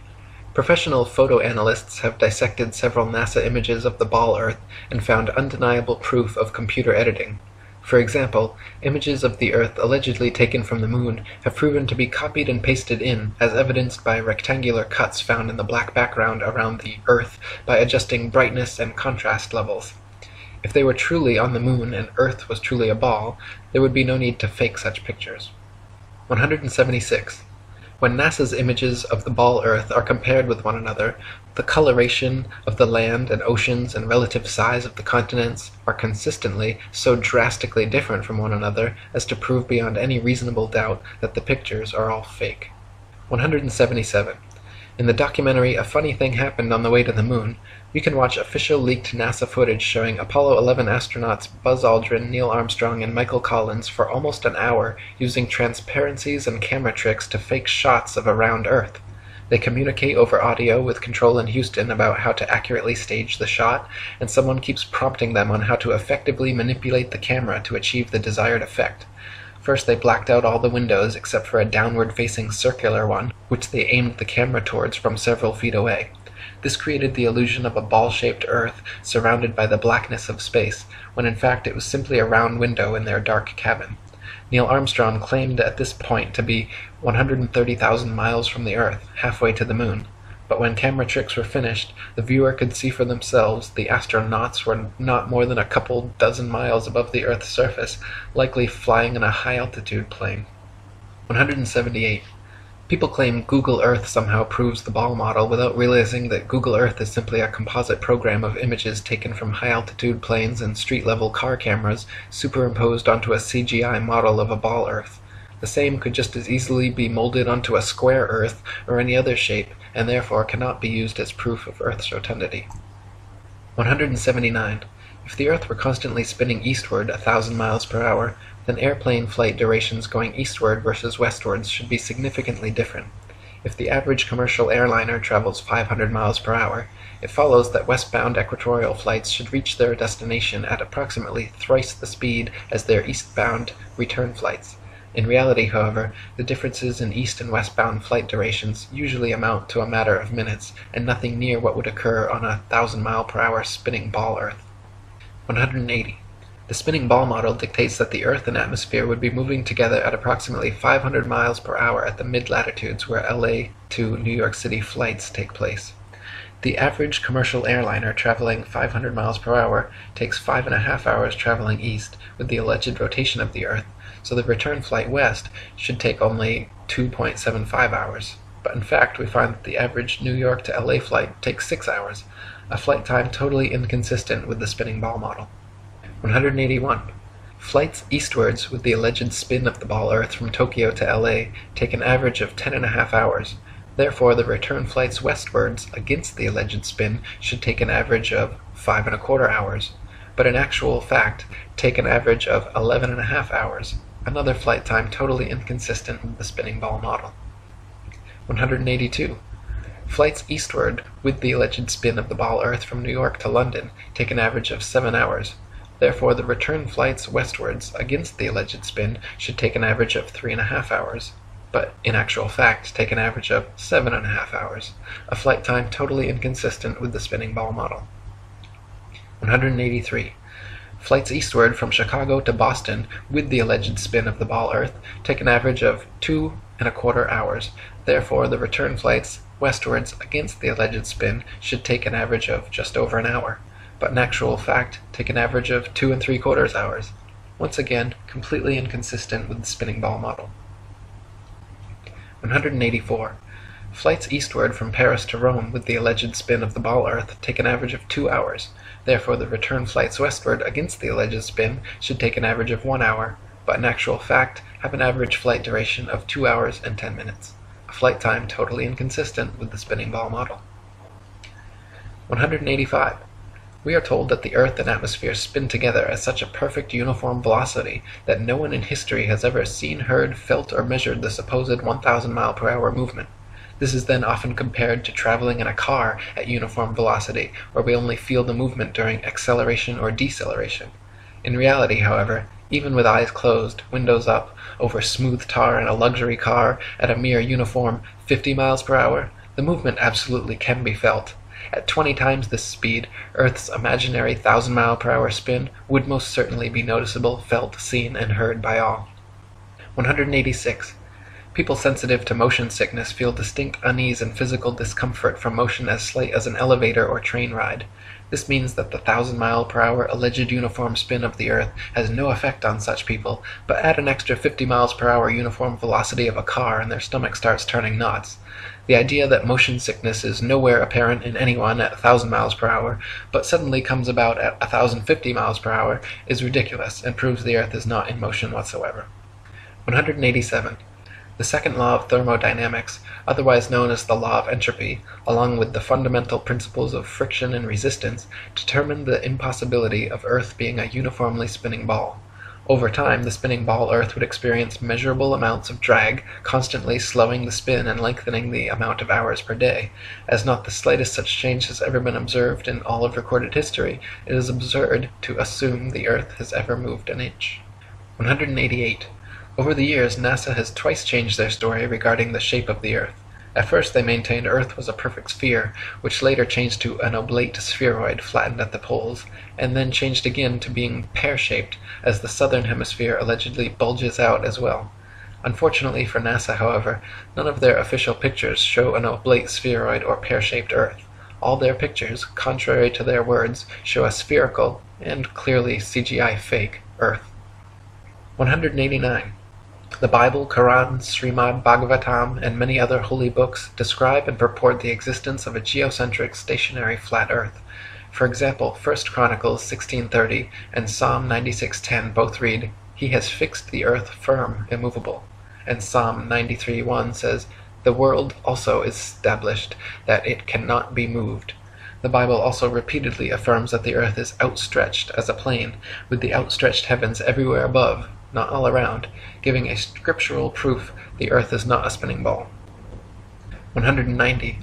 Professional photo analysts have dissected several NASA images of the ball Earth and found undeniable proof of computer editing. For example, images of the Earth allegedly taken from the Moon have proven to be copied and pasted in, as evidenced by rectangular cuts found in the black background around the Earth by adjusting brightness and contrast levels. If they were truly on the Moon and Earth was truly a ball, there would be no need to fake such pictures. 176. When NASA's images of the ball Earth are compared with one another, the coloration of the land and oceans and relative size of the continents are consistently so drastically different from one another as to prove beyond any reasonable doubt that the pictures are all fake. 177. In the documentary A Funny Thing Happened on the Way to the Moon, you can watch official leaked NASA footage showing Apollo 11 astronauts Buzz Aldrin, Neil Armstrong, and Michael Collins for almost an hour using transparencies and camera tricks to fake shots of a round Earth. They communicate over audio with Control in Houston about how to accurately stage the shot, and someone keeps prompting them on how to effectively manipulate the camera to achieve the desired effect. First they blacked out all the windows except for a downward-facing circular one, which they aimed the camera towards from several feet away. This created the illusion of a ball-shaped Earth surrounded by the blackness of space, when in fact it was simply a round window in their dark cabin. Neil Armstrong claimed at this point to be 130,000 miles from the Earth, halfway to the Moon. But when camera tricks were finished, the viewer could see for themselves the astronauts were not more than a couple dozen miles above the Earth's surface, likely flying in a high-altitude plane. 178. People claim Google Earth somehow proves the ball model without realizing that Google Earth is simply a composite program of images taken from high-altitude planes and street-level car cameras superimposed onto a CGI model of a ball Earth. The same could just as easily be molded onto a square Earth or any other shape, and therefore cannot be used as proof of Earth's rotundity. 179. If the Earth were constantly spinning eastward 1,000 miles per hour, then airplane flight durations going eastward versus westwards should be significantly different. If the average commercial airliner travels 500 miles per hour, it follows that westbound equatorial flights should reach their destination at approximately thrice the speed as their eastbound return flights. In reality, however, the differences in east and westbound flight durations usually amount to a matter of minutes, and nothing near what would occur on a 1,000-mile-per-hour spinning ball Earth. 180. The spinning ball model dictates that the Earth and atmosphere would be moving together at approximately 500 miles per hour at the mid-latitudes where LA to New York City flights take place. The average commercial airliner traveling 500 miles per hour takes 5.5 hours traveling east with the alleged rotation of the Earth, so the return flight west should take only 2.75 hours. But in fact, we find that the average New York to LA flight takes 6 hours, a flight time totally inconsistent with the spinning ball model. 181. Flights eastwards with the alleged spin of the ball Earth from Tokyo to LA take an average of 10.5 hours. Therefore, the return flights westwards against the alleged spin should take an average of 5.25 hours, but in actual fact take an average of 11.5 hours, another flight time totally inconsistent with the spinning ball model. 182. Flights eastward with the alleged spin of the ball Earth from New York to London take an average of 7 hours. Therefore, the return flights westwards against the alleged spin should take an average of 3.5 hours, but in actual fact take an average of 7.5 hours, a flight time totally inconsistent with the spinning ball model. 183. Flights eastward from Chicago to Boston with the alleged spin of the ball Earth take an average of 2.25 hours. Therefore, the return flights westwards against the alleged spin should take an average of just over an hour, but in actual fact take an average of 2.75 hours. Once again, completely inconsistent with the spinning ball model. 184. Flights eastward from Paris to Rome with the alleged spin of the ball Earth take an average of 2 hours. Therefore, the return flights westward against the alleged spin should take an average of 1 hour, but in actual fact have an average flight duration of 2 hours and 10 minutes, a flight time totally inconsistent with the spinning ball model. 185. We are told that the Earth and atmosphere spin together at such a perfect uniform velocity that no one in history has ever seen, heard, felt, or measured the supposed 1,000 mile per hour movement. This is then often compared to traveling in a car at uniform velocity, where we only feel the movement during acceleration or deceleration. In reality, however, even with eyes closed, windows up, over smooth tar in a luxury car at a mere uniform 50 miles per hour, the movement absolutely can be felt. At 20 times this speed, Earth's imaginary 1,000 mile per hour spin would most certainly be noticeable, felt, seen, and heard by all. 186. People sensitive to motion sickness feel distinct unease and physical discomfort from motion as slight as an elevator or train ride. This means that the 1,000 mile per hour alleged uniform spin of the Earth has no effect on such people, but add an extra 50 miles per hour uniform velocity of a car and their stomach starts turning knots. The idea that motion sickness is nowhere apparent in anyone at 1,000 miles per hour, but suddenly comes about at 1,050 miles per hour, is ridiculous and proves the Earth is not in motion whatsoever. 187. The second law of thermodynamics, otherwise known as the law of entropy, along with the fundamental principles of friction and resistance, determine the impossibility of Earth being a uniformly spinning ball. Over time, the spinning ball Earth would experience measurable amounts of drag, constantly slowing the spin and lengthening the amount of hours per day. As not the slightest such change has ever been observed in all of recorded history, it is absurd to assume the Earth has ever moved an inch. 188. Over the years, NASA has twice changed their story regarding the shape of the Earth. At first they maintained Earth was a perfect sphere, which later changed to an oblate spheroid flattened at the poles, and then changed again to being pear-shaped, as the southern hemisphere allegedly bulges out as well. Unfortunately for NASA, however, none of their official pictures show an oblate spheroid or pear-shaped Earth. All their pictures, contrary to their words, show a spherical, and clearly CGI fake, Earth. 189. The Bible, Quran, Srimad Bhagavatam, and many other holy books describe and purport the existence of a geocentric stationary flat Earth. For example, 1 Chronicles 16:30 and Psalm 96:10 both read, "He has fixed the earth firm, immovable." And Psalm 93:1 says, "The world also is established, that it cannot be moved." The Bible also repeatedly affirms that the earth is outstretched as a plane, with the outstretched heavens everywhere above, not all around, giving a scriptural proof the earth is not a spinning ball. 190.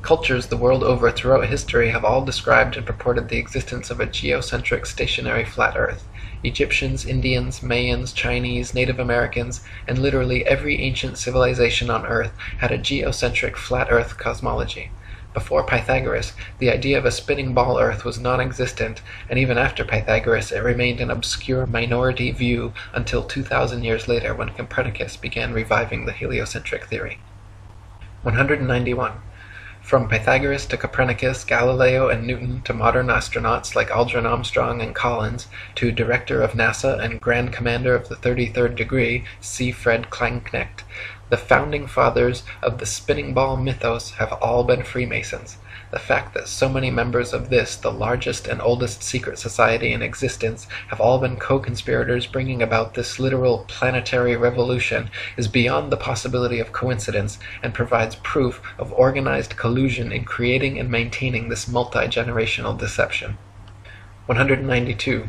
Cultures the world over throughout history have all described and purported the existence of a geocentric stationary flat earth. Egyptians, Indians, Mayans, Chinese, Native Americans, and literally every ancient civilization on earth had a geocentric flat earth cosmology. Before Pythagoras, the idea of a spinning ball Earth was non-existent, and even after Pythagoras it remained an obscure minority view until 2,000 years later when Copernicus began reviving the heliocentric theory. 191. From Pythagoras to Copernicus, Galileo and Newton, to modern astronauts like Aldrin Armstrong and Collins, to Director of NASA and Grand Commander of the 33rd Degree, C. Fred Kleineknecht, the founding fathers of the spinning ball mythos have all been Freemasons. The fact that so many members of this, the largest and oldest secret society in existence, have all been co-conspirators bringing about this literal planetary revolution is beyond the possibility of coincidence and provides proof of organized collusion in creating and maintaining this multi-generational deception. 192.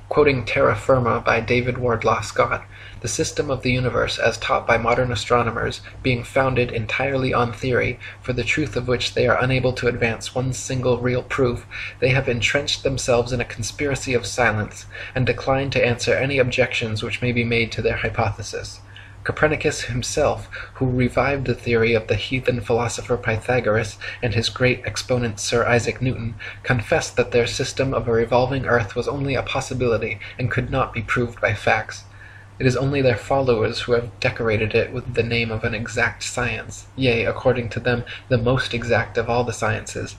Quoting Terra Firma by David Wardlaw Scott, the system of the universe as taught by modern astronomers being founded entirely on theory, for the truth of which they are unable to advance one single real proof, they have entrenched themselves in a conspiracy of silence, and decline to answer any objections which may be made to their hypothesis. Copernicus himself, who revived the theory of the heathen philosopher Pythagoras and his great exponent Sir Isaac Newton, confessed that their system of a revolving earth was only a possibility and could not be proved by facts. It is only their followers who have decorated it with the name of an exact science, yea, according to them, the most exact of all the sciences.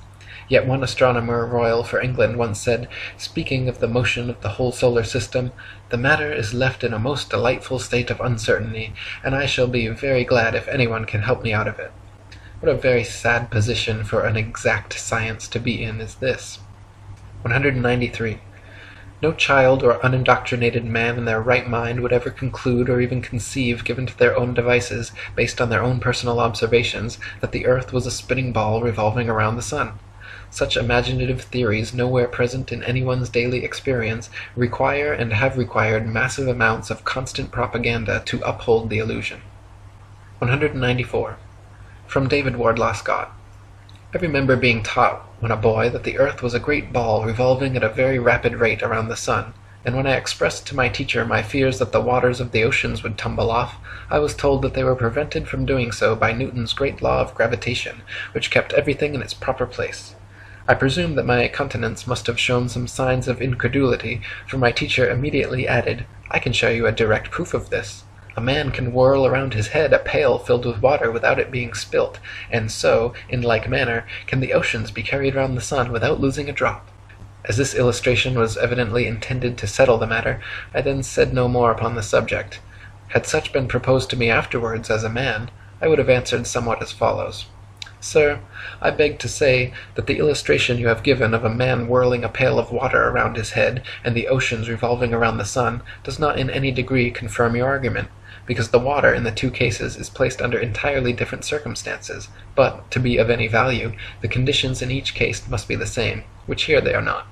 Yet one astronomer royal for England once said, speaking of the motion of the whole solar system, "The matter is left in a most delightful state of uncertainty, and I shall be very glad if anyone can help me out of it." What a very sad position for an exact science to be in is this. 193. No child or unindoctrinated man in their right mind would ever conclude or even conceive, given to their own devices, based on their own personal observations, that the earth was a spinning ball revolving around the sun. Such imaginative theories, nowhere present in anyone's daily experience, require and have required massive amounts of constant propaganda to uphold the illusion. 194. From David Wardlaw Scott. I remember being taught when a boy that the earth was a great ball revolving at a very rapid rate around the sun, and when I expressed to my teacher my fears that the waters of the oceans would tumble off, I was told that they were prevented from doing so by Newton's great law of gravitation, which kept everything in its proper place. I presume that my countenance must have shown some signs of incredulity, for my teacher immediately added, "I can show you a direct proof of this. A man can whirl around his head a pail filled with water without it being spilt, and so, in like manner, can the oceans be carried round the sun without losing a drop." As this illustration was evidently intended to settle the matter, I then said no more upon the subject. Had such been proposed to me afterwards as a man, I would have answered somewhat as follows. "Sir, I beg to say that the illustration you have given of a man whirling a pail of water around his head and the oceans revolving around the sun does not in any degree confirm your argument, because the water in the two cases is placed under entirely different circumstances, but, to be of any value, the conditions in each case must be the same, which here they are not.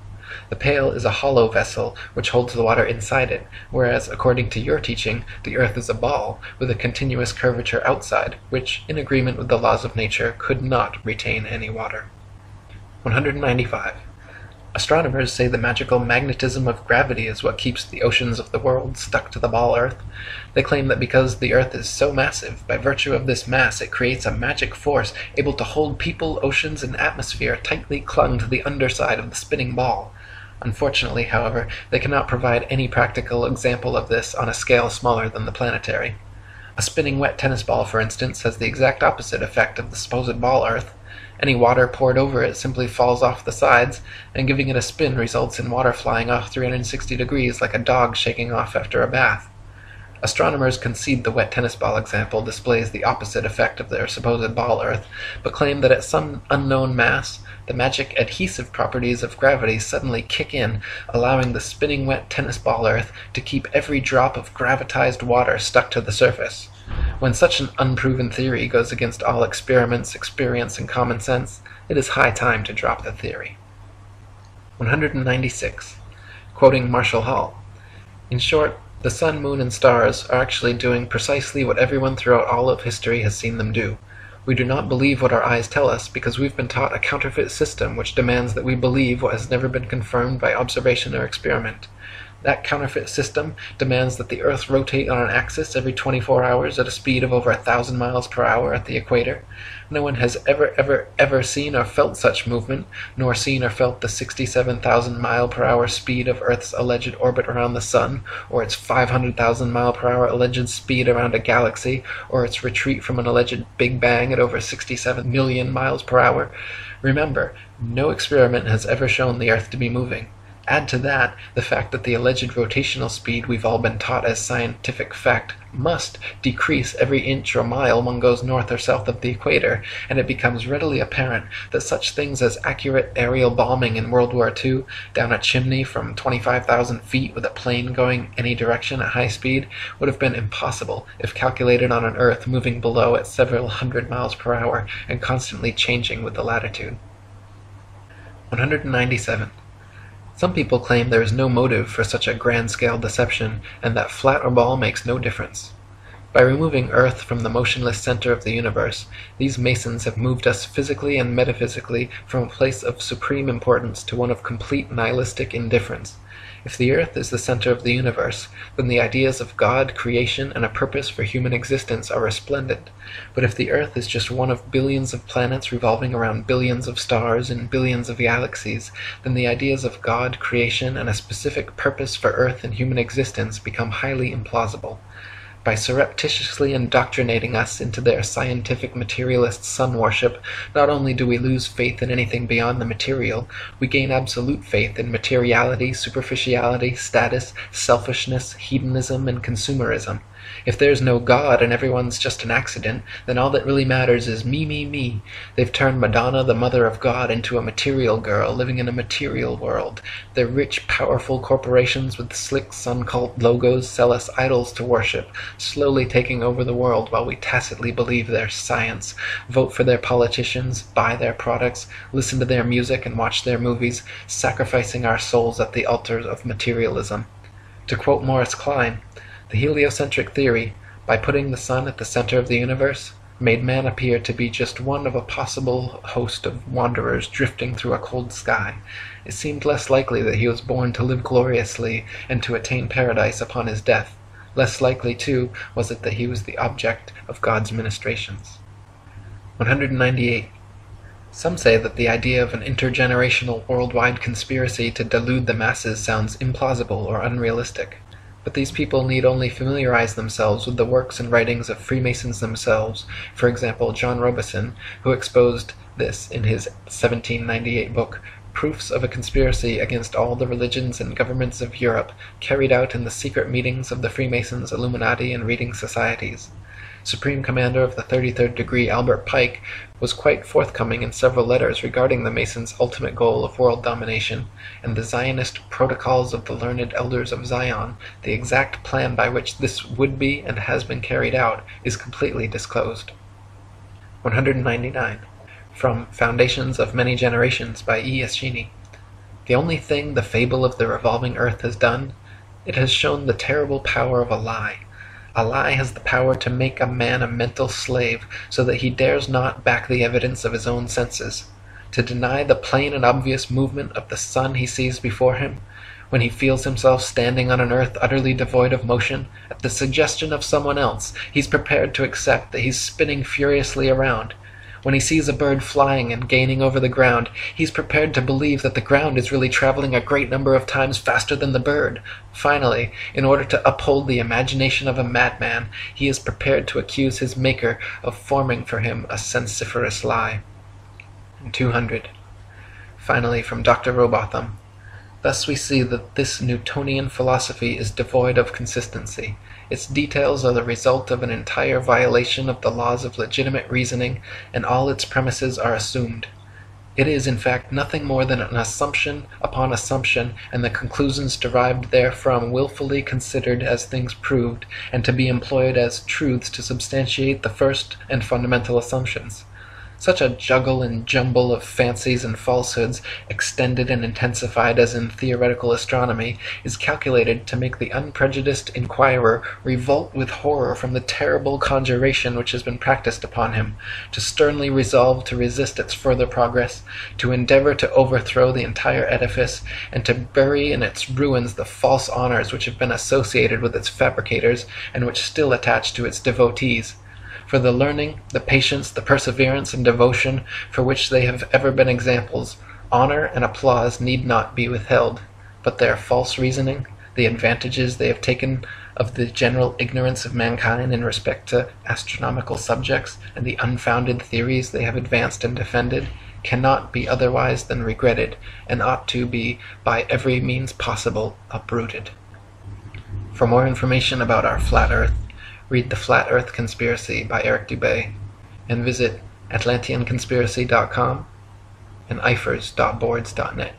The pail is a hollow vessel which holds the water inside it, whereas, according to your teaching, the earth is a ball, with a continuous curvature outside, which, in agreement with the laws of nature, could not retain any water. 195. Astronomers say the magical magnetism of gravity is what keeps the oceans of the world stuck to the ball earth. They claim that because the earth is so massive, by virtue of this mass it creates a magic force able to hold people, oceans, and atmosphere tightly clung to the underside of the spinning ball. Unfortunately, however, they cannot provide any practical example of this on a scale smaller than the planetary. A spinning wet tennis ball, for instance, has the exact opposite effect of the supposed ball earth. Any water poured over it simply falls off the sides, and giving it a spin results in water flying off 360 degrees like a dog shaking off after a bath. Astronomers concede the wet tennis ball example displays the opposite effect of their supposed ball earth, but claim that at some unknown mass, the magic adhesive properties of gravity suddenly kick in, allowing the spinning wet tennis ball earth to keep every drop of gravitized water stuck to the surface. When such an unproven theory goes against all experiments, experience, and common sense, it is high time to drop the theory. 196. Quoting Marshall Hall. In short, the sun, moon, and stars are actually doing precisely what everyone throughout all of history has seen them do. We do not believe what our eyes tell us because we've been taught a counterfeit system which demands that we believe what has never been confirmed by observation or experiment. That counterfeit system demands that the Earth rotate on an axis every 24 hours at a speed of over 1,000 miles per hour at the equator. No one has ever seen or felt such movement, nor seen or felt the 67,000 mile per hour speed of Earth's alleged orbit around the Sun, or its 500,000 mile per hour alleged speed around a galaxy, or its retreat from an alleged Big Bang at over 67 million miles per hour. Remember, no experiment has ever shown the Earth to be moving. Add to that the fact that the alleged rotational speed we've all been taught as scientific fact must decrease every inch or mile one goes north or south of the equator, and it becomes readily apparent that such things as accurate aerial bombing in World War II down a chimney from 25,000 feet with a plane going any direction at high speed would have been impossible if calculated on an Earth moving below at several hundred miles per hour and constantly changing with the latitude. 197. Some people claim there is no motive for such a grand-scale deception, and that flat or ball makes no difference. By removing Earth from the motionless center of the universe, these Masons have moved us physically and metaphysically from a place of supreme importance to one of complete nihilistic indifference. If the Earth is the center of the universe, then the ideas of God, creation, and a purpose for human existence are resplendent. But if the Earth is just one of billions of planets revolving around billions of stars in billions of galaxies, then the ideas of God, creation, and a specific purpose for Earth and human existence become highly implausible. By surreptitiously indoctrinating us into their scientific materialist sun worship, not only do we lose faith in anything beyond the material, we gain absolute faith in materiality, superficiality, status, selfishness, hedonism, and consumerism. If there's no God and everyone's just an accident, then all that really matters is me, me, me. They've turned Madonna, the mother of God, into a material girl living in a material world. Their rich, powerful corporations with slick sun cult logos sell us idols to worship, slowly taking over the world while we tacitly believe their science, vote for their politicians, buy their products, listen to their music and watch their movies, sacrificing our souls at the altar of materialism. To quote Morris Klein, the heliocentric theory, by putting the sun at the center of the universe, made man appear to be just one of a possible host of wanderers drifting through a cold sky. It seemed less likely that he was born to live gloriously and to attain paradise upon his death. Less likely, too, was it that he was the object of God's ministrations. 198. Some say that the idea of an intergenerational worldwide conspiracy to delude the masses sounds implausible or unrealistic. But these people need only familiarize themselves with the works and writings of Freemasons themselves, for example John Robison, who exposed this in his 1798 book, Proofs of a Conspiracy Against All the Religions and Governments of Europe, carried out in the secret meetings of the Freemasons, Illuminati, and reading societies. Supreme Commander of the 33rd Degree Albert Pike was quite forthcoming in several letters regarding the Masons' ultimate goal of world domination, and the Zionist Protocols of the Learned Elders of Zion, the exact plan by which this would be and has been carried out, is completely disclosed. 199. From Foundations of Many Generations by E. Eschini. The only thing the fable of the revolving earth has done, it has shown the terrible power of a lie. A lie has the power to make a man a mental slave, so that he dares not back the evidence of his own senses. To deny the plain and obvious movement of the sun he sees before him, when he feels himself standing on an earth utterly devoid of motion, at the suggestion of someone else, he's prepared to accept that he's spinning furiously around. When he sees a bird flying and gaining over the ground, he's prepared to believe that the ground is really traveling a great number of times faster than the bird. Finally, in order to uphold the imagination of a madman, he is prepared to accuse his maker of forming for him a sensiferous lie. 200. Finally, from Dr. Robotham. Thus we see that this Newtonian philosophy is devoid of consistency. Its details are the result of an entire violation of the laws of legitimate reasoning, and all its premises are assumed. It is, in fact, nothing more than an assumption upon assumption, and the conclusions derived therefrom willfully considered as things proved, and to be employed as truths to substantiate the first and fundamental assumptions. Such a juggle and jumble of fancies and falsehoods, extended and intensified as in theoretical astronomy, is calculated to make the unprejudiced inquirer revolt with horror from the terrible conjuration which has been practised upon him, to sternly resolve to resist its further progress, to endeavour to overthrow the entire edifice, and to bury in its ruins the false honours which have been associated with its fabricators, and which still attach to its devotees. For the learning, the patience, the perseverance, and devotion for which they have ever been examples, honour and applause need not be withheld, but their false reasoning, the advantages they have taken of the general ignorance of mankind in respect to astronomical subjects, and the unfounded theories they have advanced and defended, cannot be otherwise than regretted, and ought to be by every means possible uprooted. For more information about our flat Earth, read The Flat Earth Conspiracy by Eric Dubay, and visit atlanteanconspiracy.com and ifers.boards.net.